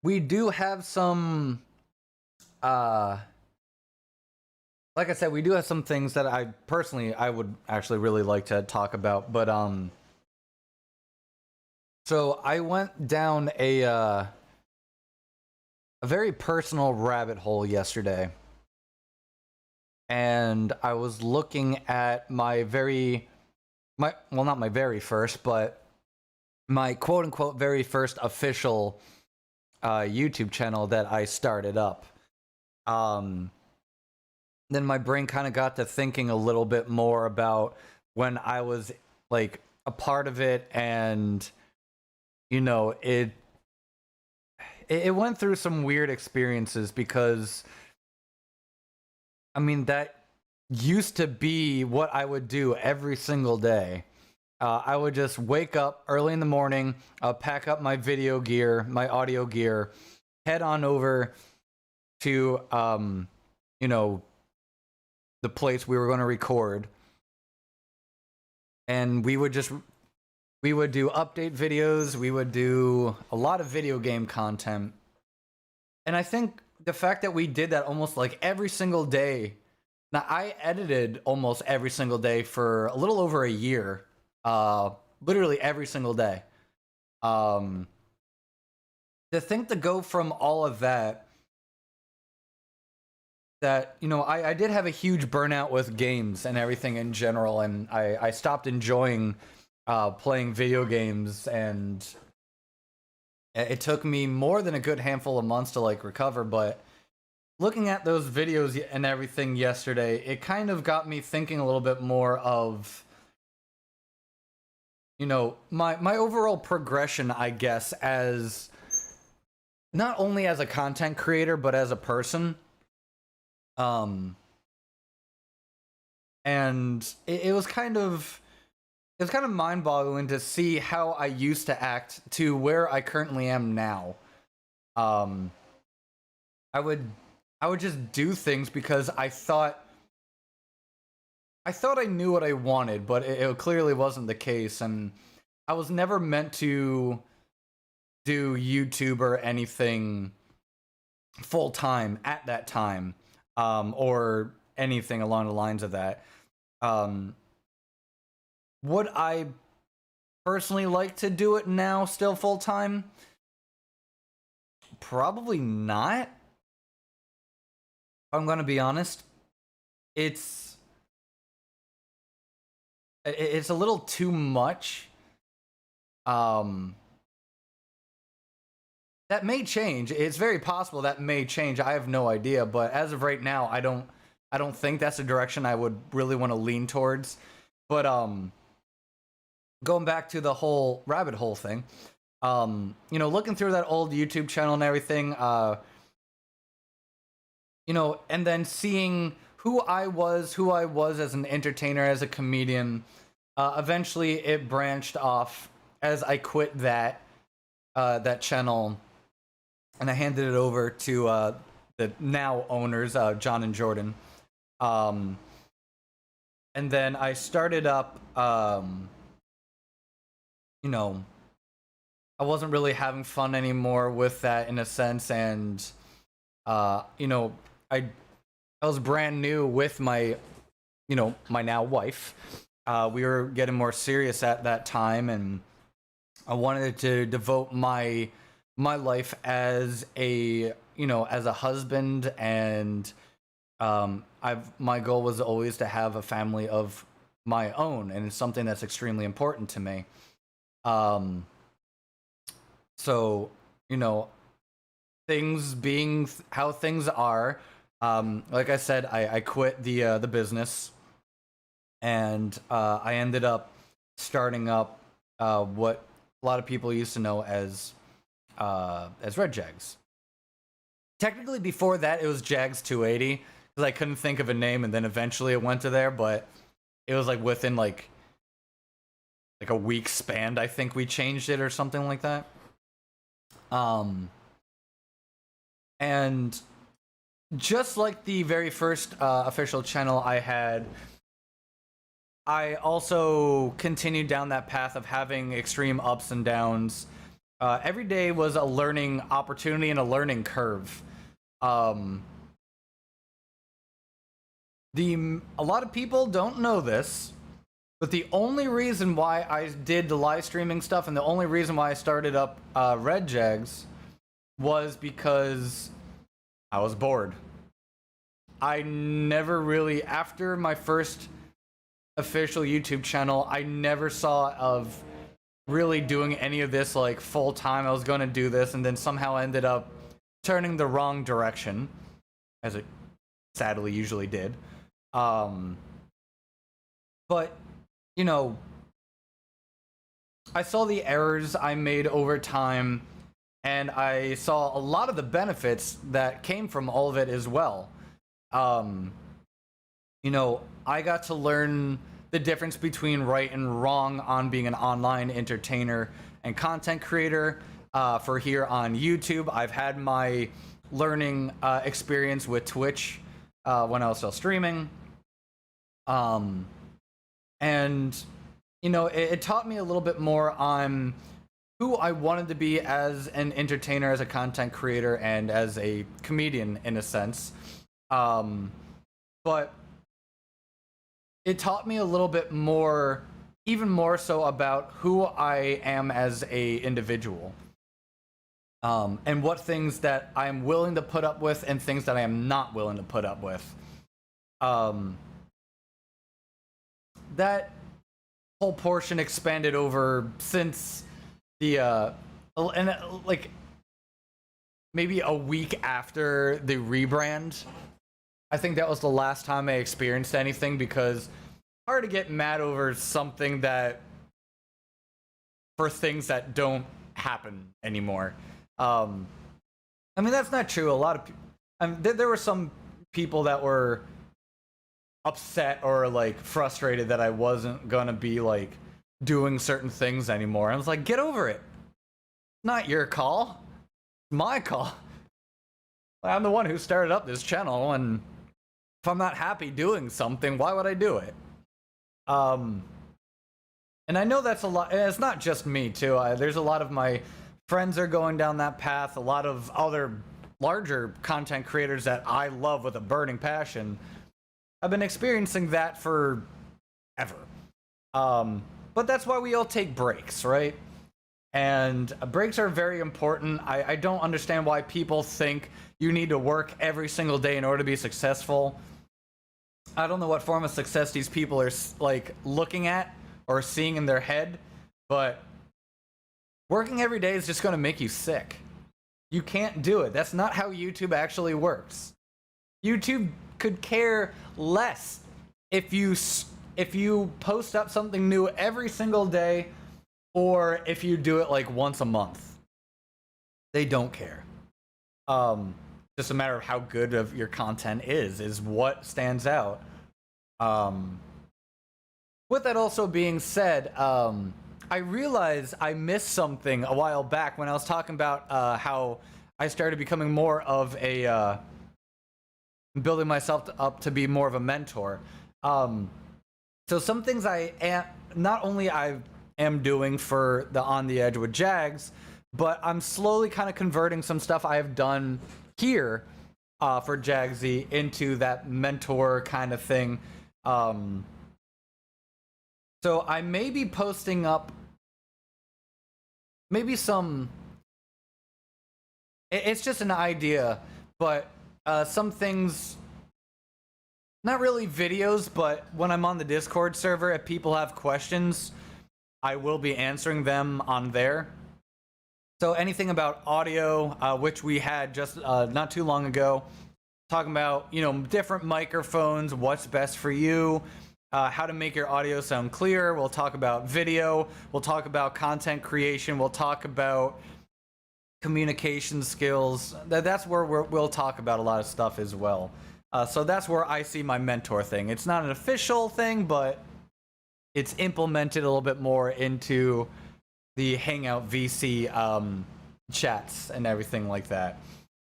We do have some like I said, we do have some things that I personally I would actually really like to talk about, but so I went down a very personal rabbit hole yesterday. And I was looking at my well, not my very first, but my quote unquote very first official YouTube channel that I started up. Then my brain kind of got to thinking a little bit more about when I was like a part of it, and you know, it went through some weird experiences because I mean that used to be what I would do every single day. I would just wake up early in the morning, pack up my video gear, my audio gear, head on over to you know, the place we were going to record, and we would do update videos, we would do a lot of video game content. And I think the fact that we did that almost like every single day. Now, I edited almost every single day for a little over a year, literally every single day. To think to go from all of that, you know, I did have a huge burnout with games and everything in general, and I stopped enjoying playing video games and It took me more than a good handful of months to like recover, but looking at those videos and everything yesterday, it kind of got me thinking a little bit more of, you know, my overall progression, I guess, as not only as a content creator but as a person. Um and it was kind of mind-boggling to see how I used to act to where I currently am now. Um I would just do things because I thought I knew what I wanted, but it clearly wasn't the case, and I was never meant to do YouTube or anything full time at that time, or anything along the lines of that. Um, would I personally like to do it now, still full time? Probably not. I'm gonna be honest. It's it's a little too much. Um, that may change. It's very possible that may change. I have no idea, but as of right now, I don't think that's the direction I would really want to lean towards. But going back to the whole rabbit hole thing, you know, looking through that old YouTube channel and everything, you know, and then seeing who I was as an entertainer, as a comedian. Eventually, it branched off as I quit that channel, and I handed it over to the now owners, John and Jordan. Um, and then I started up. You know, I wasn't really having fun anymore with that in a sense, and you know, I was brand new with my, you know, my now wife. We were getting more serious at that time, and I wanted to devote my life as a, you know, as a husband, and my goal was always to have a family of my own, and it's something that's extremely important to me. Um, so, you know, things being how things are, like I said, I quit the business, and I ended up starting up what a lot of people used to know as Red Jags. Technically, before that, it was Jags 280 because I couldn't think of a name, and then eventually it went to there. But it was like within like a week span, I think we changed it or something like that. Um, and just like the very first official channel I had, I also continued down that path of having extreme ups and downs. Every day was a learning opportunity and a learning curve. Um, a lot of people don't know this, but the only reason why I did the live streaming stuff and the only reason why I started up Red Jags was because I was bored. I never really, after my first official YouTube channel, I never saw of really doing any of this like full time. I was going to do this, and then somehow ended up turning the wrong direction, as it sadly usually did. Um, but you know, I saw the errors I made over time, and I saw a lot of the benefits that came from all of it as well. Um, you know, I got to learn the difference between right and wrong on being an online entertainer and content creator. For here on YouTube, I've had my learning experience with Twitch when I was still streaming. And you know, it taught me a little bit more on who I wanted to be as an entertainer, as a content creator, and as a comedian in a sense. But it taught me a little bit more, even more so, about who I am as a individual. And what things that I'm willing to put up with and things that I am not willing to put up with. That whole portion expanded over since the and like maybe a week after the rebrand, I think that was the last time I experienced anything, because hard to get mad over something that for things that don't happen anymore. I mean, that's not true. A lot of people, I mean, there were some people that were upset or like frustrated that I wasn't gonna be like doing certain things anymore. I was like, get over it. Not your call. My call. I'm the one who started up this channel, and if I'm not happy doing something, why would I do it? And I know that's a lot, and it's not just me too. There's a lot of my friends are going down that path. A lot of other larger content creators that I love with a burning passion. I've been experiencing that for ever. But that's why we all take breaks, right? And breaks are very important. I don't understand why people think you need to work every single day in order to be successful. I don't know what form of success these people are like looking at or seeing in their head, but working every day is just going to make you sick. You can't do it. That's not how YouTube actually works. YouTube could care less if you post up something new every single day, or if you do it like once a month. They don't care. Just a matter of how good of your content is what stands out. With that also being said, I realized I missed something a while back when I was talking about how I started becoming more of a building myself up to be more of a mentor. So some things I am not only I am doing for the On the Edge with Jags, but I'm slowly kind of converting some stuff I have done here for JAGZSXE into that mentor kind of thing. So I may be posting up maybe some. It's just an idea, but some things. Not really videos, but when I'm on the Discord server, if people have questions, I will be answering them on there. So anything about audio, which we had just not too long ago, talking about, you know, different microphones, what's best for you, how to make your audio sound clear. We'll talk about video. We'll talk about content creation. We'll talk about communication skills. That's where we'll talk about a lot of stuff as well. So that's where I see my mentor thing. It's not an official thing, but it's implemented a little bit more into the Hangout VC chats and everything like that.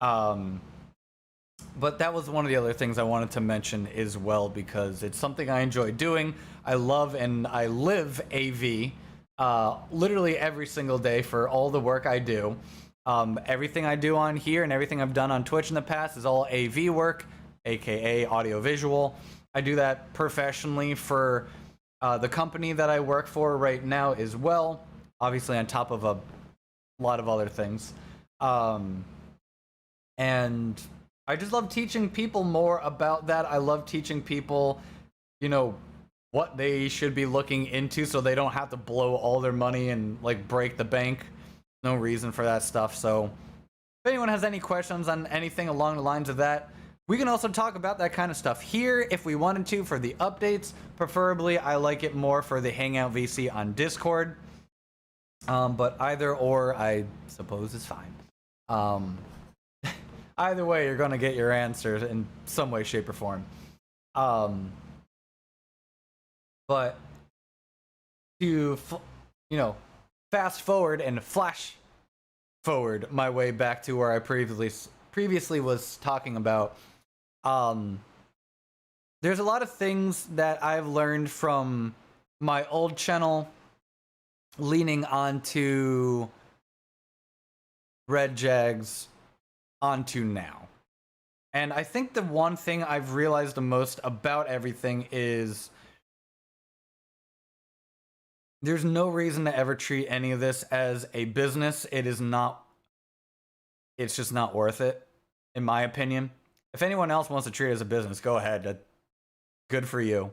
But that was one of the other things I wanted to mention as well, because it's something I enjoy doing. I love and I live AV literally every single day for all the work I do. Everything I do on here and everything I've done on Twitch in the past is all AV work, aka audiovisual. I do that professionally for the company that I work for right now as well, obviously on top of a lot of other things. And I just love teaching people more about that. I love teaching people, you know, what they should be looking into so they don't have to blow all their money and like break the bank. No reason for that stuff. So if anyone has any questions on anything along the lines of that, we can also talk about that kind of stuff here if we wanted to for the updates. Preferably, I like it more for the Hangout VC on Discord. But either or, I suppose, is fine. Either way, you're going to get your answers in some way, shape, or form. But to, you know, fast forward and flash forward my way back to where I previously was talking about, there's a lot of things that I've learned from my old channel leaning onto Red Jags onto now. And I think the one thing I've realized the most about everything is there's no reason to ever treat any of this as a business. It's just not worth it, in my opinion. If anyone else wants to treat it as a business, go ahead. Good for you.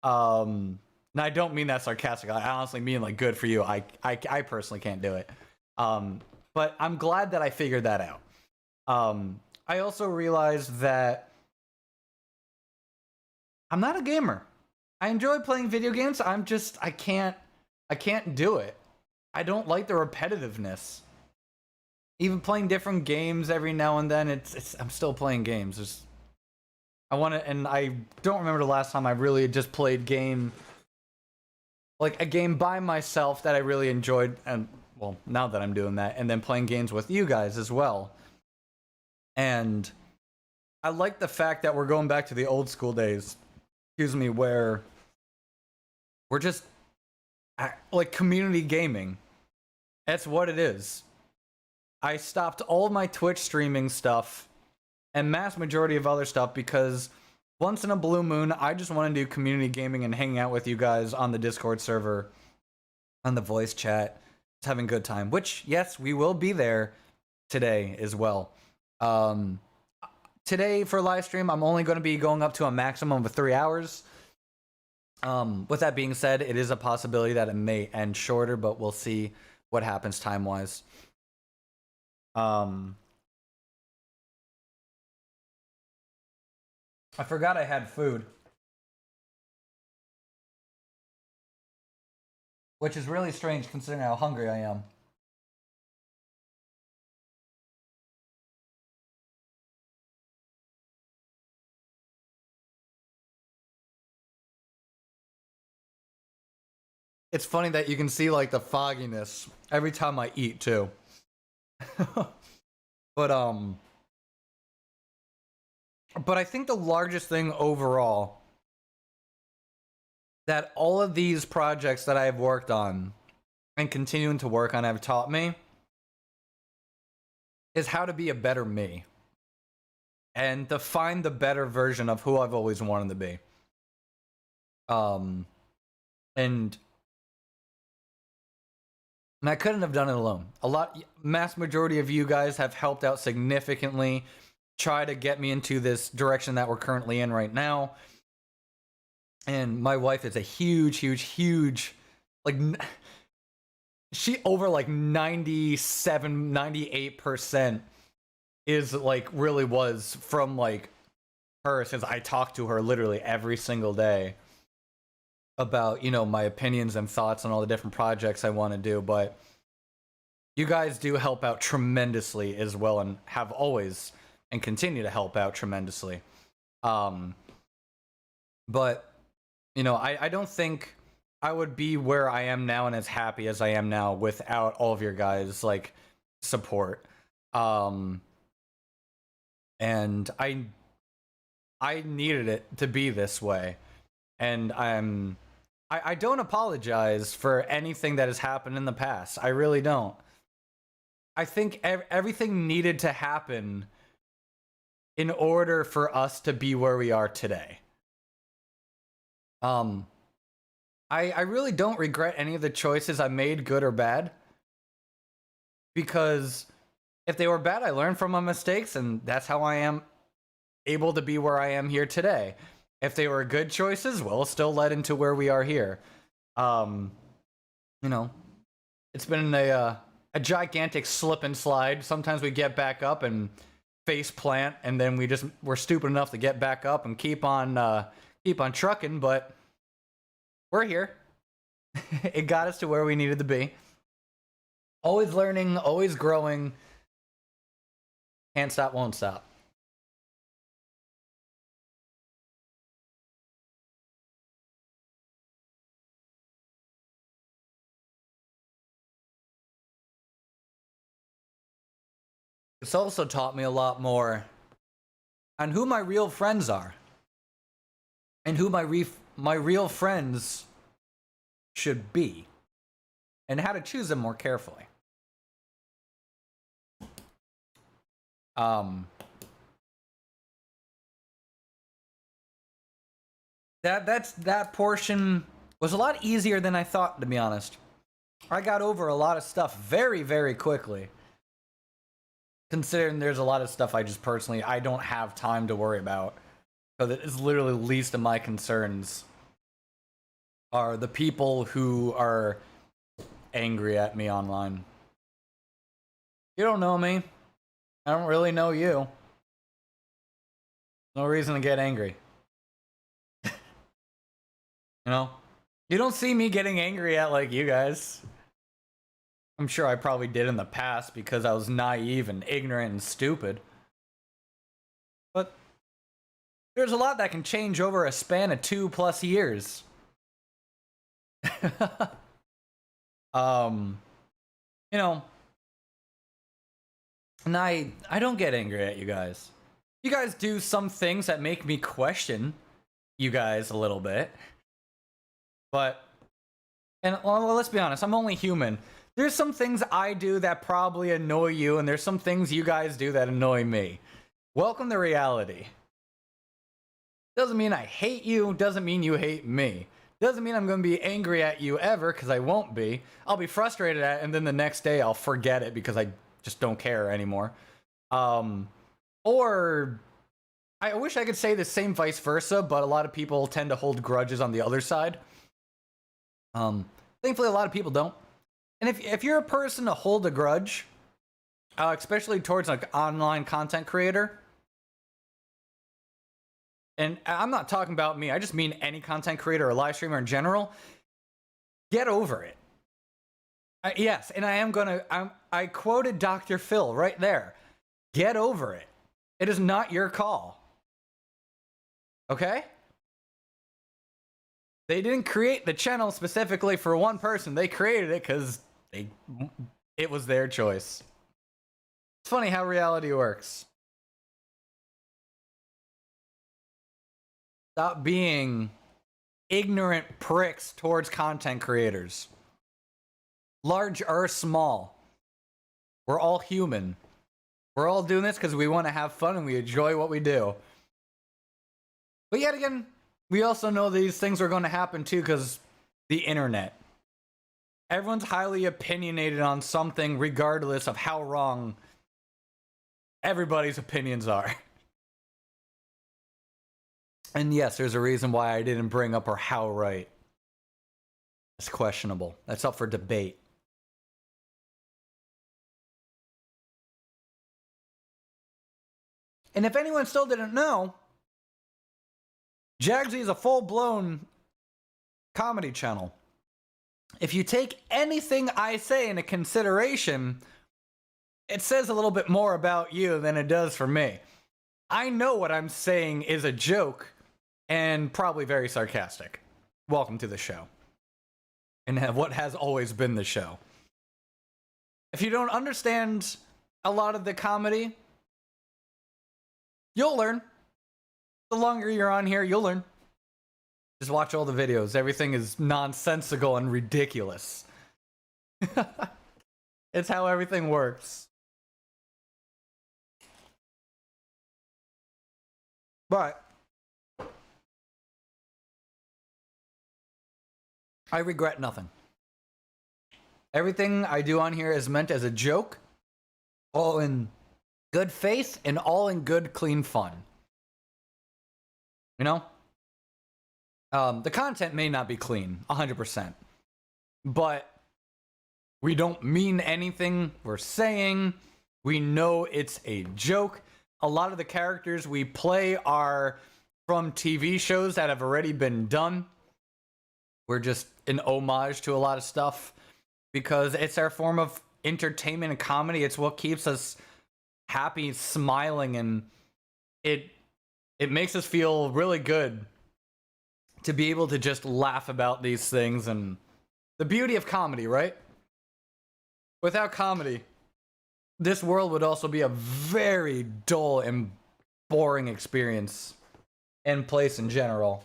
And I don't mean that sarcastically. I honestly mean like good for you. I personally can't do it. But I'm glad that I figured that out. I also realized that I'm not a gamer. I enjoy playing video games. I can't do it. I don't like the repetitiveness. Even playing different games every now and then, I'm still playing games. And I don't remember the last time I really just played like a game by myself that I really enjoyed, and well, now that I'm doing that, and then playing games with you guys as well. And I like the fact that we're going back to the old school days, where we're just like community gaming. That's what it is. I stopped all my Twitch streaming stuff and mass majority of other stuff because once in a blue moon, I just want to do community gaming and hang out with you guys on the Discord server, on the voice chat, just having a good time. Which, yes, we will be there today as well. Today for live stream, I'm only going to be going up to a maximum of 3 hours. With that being said, it is a possibility that it may end shorter, but we'll see what happens time-wise. I forgot I had food. Which is really strange considering how hungry I am. It's funny that you can see like the fogginess every time I eat too. But I think the largest thing overall that all of these projects that I have worked on and continuing to work on have taught me is how to be a better me and to find the better version of who I've always wanted to be. And I couldn't have done it alone. Mass majority of you guys have helped out significantly, try to get me into this direction that we're currently in right now. And my wife is a huge, like, she over like 97, 98% is like really was from like her, since I talk to her literally every single day about, you know, my opinions and thoughts on all the different projects I want to do. But you guys do help out tremendously as well, and have always and continue to help out tremendously. But you know, I don't think I would be where I am now and as happy as I am now without all of your guys like support. And I needed it to be this way, and I don't apologize for anything that has happened in the past. I really don't. I think everything needed to happen in order for us to be where we are today. I really don't regret any of the choices I made, good or bad. Because if they were bad, I learned from my mistakes, and that's how I am able to be where I am here today. If they were good choices, well, it still led into where we are here. You know, it's been a gigantic slip and slide. Sometimes we get back up and face plant, and then we're stupid enough to get back up and keep on trucking. But we're here. It got us to where we needed to be. Always learning, always growing. Can't stop, won't stop. It's also taught me a lot more on who my real friends are, and who my real friends should be, and how to choose them more carefully. That portion was a lot easier than I thought, to be honest. I got over a lot of stuff very, very quickly, considering there's a lot of stuff I don't have time to worry about. So that is literally the least of my concerns are the people who are angry at me online. You don't know me. I don't really know you. No reason to get angry. You know? You don't see me getting angry at, like, you guys. I'm sure I probably did in the past because I was naive and ignorant and stupid. But there's a lot that can change over a span of 2+ years. You know, and I don't get angry at you guys. You guys do some things that make me question you guys a little bit. But, and well, let's be honest, I'm only human. There's some things I do that probably annoy you, and there's some things you guys do that annoy me. Welcome to reality. Doesn't mean I hate you, doesn't mean you hate me. Doesn't mean I'm going to be angry at you ever, because I won't be. I'll be frustrated at it, and then the next day I'll forget it because I just don't care anymore. Or I wish I could say the same vice versa, but a lot of people tend to hold grudges on the other side. Thankfully, a lot of people don't. And if you're a person to hold a grudge, especially towards like online content creator, and I'm not talking about me, I just mean any content creator or live streamer in general, get over it. Yes, and I quoted Dr. Phil right there. Get over it. It is not your call. Okay? They didn't create the channel specifically for one person. They created it because it was their choice. It's funny how reality works. Stop being ignorant pricks towards content creators. Large or small. We're all human. We're all doing this because we want to have fun and we enjoy what we do. But yet again, we also know these things are going to happen too because the internet. Everyone's highly opinionated on something regardless of how wrong everybody's opinions are. And yes, there's a reason why I didn't bring up or how right. It's questionable. That's up for debate. And if anyone still didn't know, JAGZSXE is a full-blown comedy channel. If you take anything I say into consideration, it says a little bit more about you than it does for me. I know what I'm saying is a joke and probably very sarcastic. Welcome to the show. And what has always been the show. If you don't understand a lot of the comedy, you'll learn. The longer you're on here, you'll learn. Just watch all the videos. Everything is nonsensical and ridiculous. It's how everything works. But I regret nothing. Everything I do on here is meant as a joke, all in good faith and all in good, clean fun. You know? The content may not be clean, 100%. But we don't mean anything we're saying. We know it's a joke. A lot of the characters we play are from TV shows that have already been done. We're just an homage to a lot of stuff because it's our form of entertainment and comedy. It's what keeps us happy, smiling, and it makes us feel really good to be able to just laugh about these things and the beauty of comedy, right? Without comedy, this world would also be a very dull and boring experience and place in general.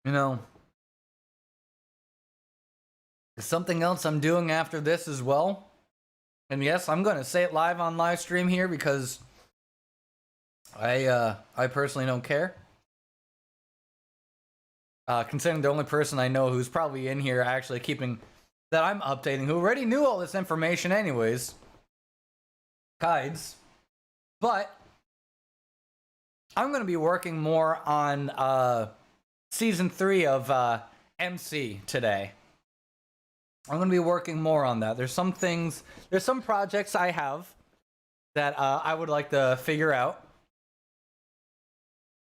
You know, something else I'm doing after this as well. And yes, I'm going to say it live on live stream here because I personally don't care. Considering the only person I know who's probably in here actually keeping that I'm updating, who already knew all this information anyways, Kides. But I'm going to be working more on season 3 of MC today. I'm going to be working more on that. There's some projects I have that I would like to figure out.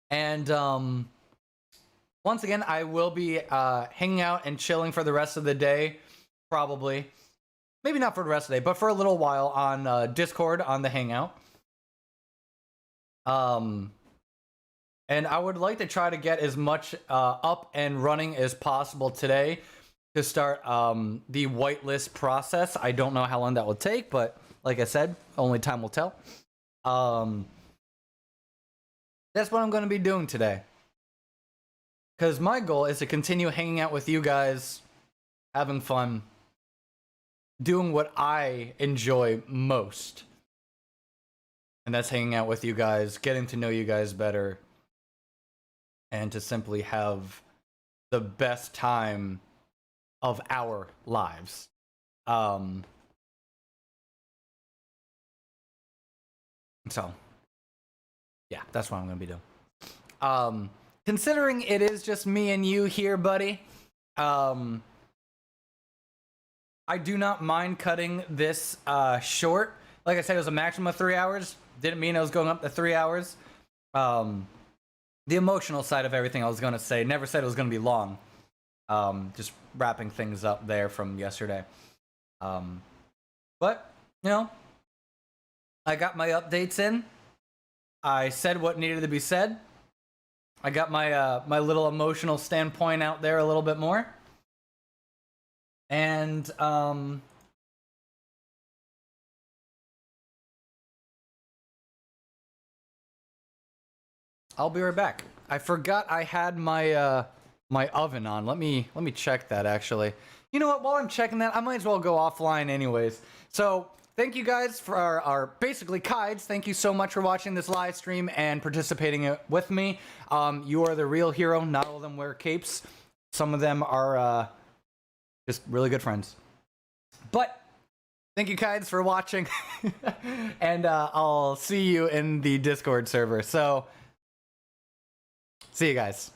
And once again, I will be hanging out and chilling for the rest of the day, probably. Maybe not for the rest of the day, but for a little while on Discord on the Hangout. And I would like to try to get as much up and running as possible today to start the whitelist process. I don't know how long that will take, but like I said, only time will tell. That's what I'm going to be doing today. Because my goal is to continue hanging out with you guys, having fun, doing what I enjoy most. And that's hanging out with you guys, getting to know you guys better, and to simply have the best time of our lives. So, yeah, that's what I'm going to be doing. Considering it is just me and you here, buddy, I do not mind cutting this short. Like I said, it was a maximum of 3 hours. Didn't mean I was going up to 3 hours. The emotional side of everything I was going to say. Never said it was going to be long. Just wrapping things up there from yesterday. But, you know, I got my updates in. I said what needed to be said. I got my my little emotional standpoint out there a little bit more. And I'll be right back. I forgot I had my my oven on. Let me check that actually. You know what? While I'm checking that, I might as well go offline anyways. So thank you guys for our basically Kides. Thank you so much for watching this live stream and participating with me. You are the real hero. Not all of them wear capes. Some of them are just really good friends. But thank you, Kides, for watching. And I'll see you in the Discord server. So see you guys.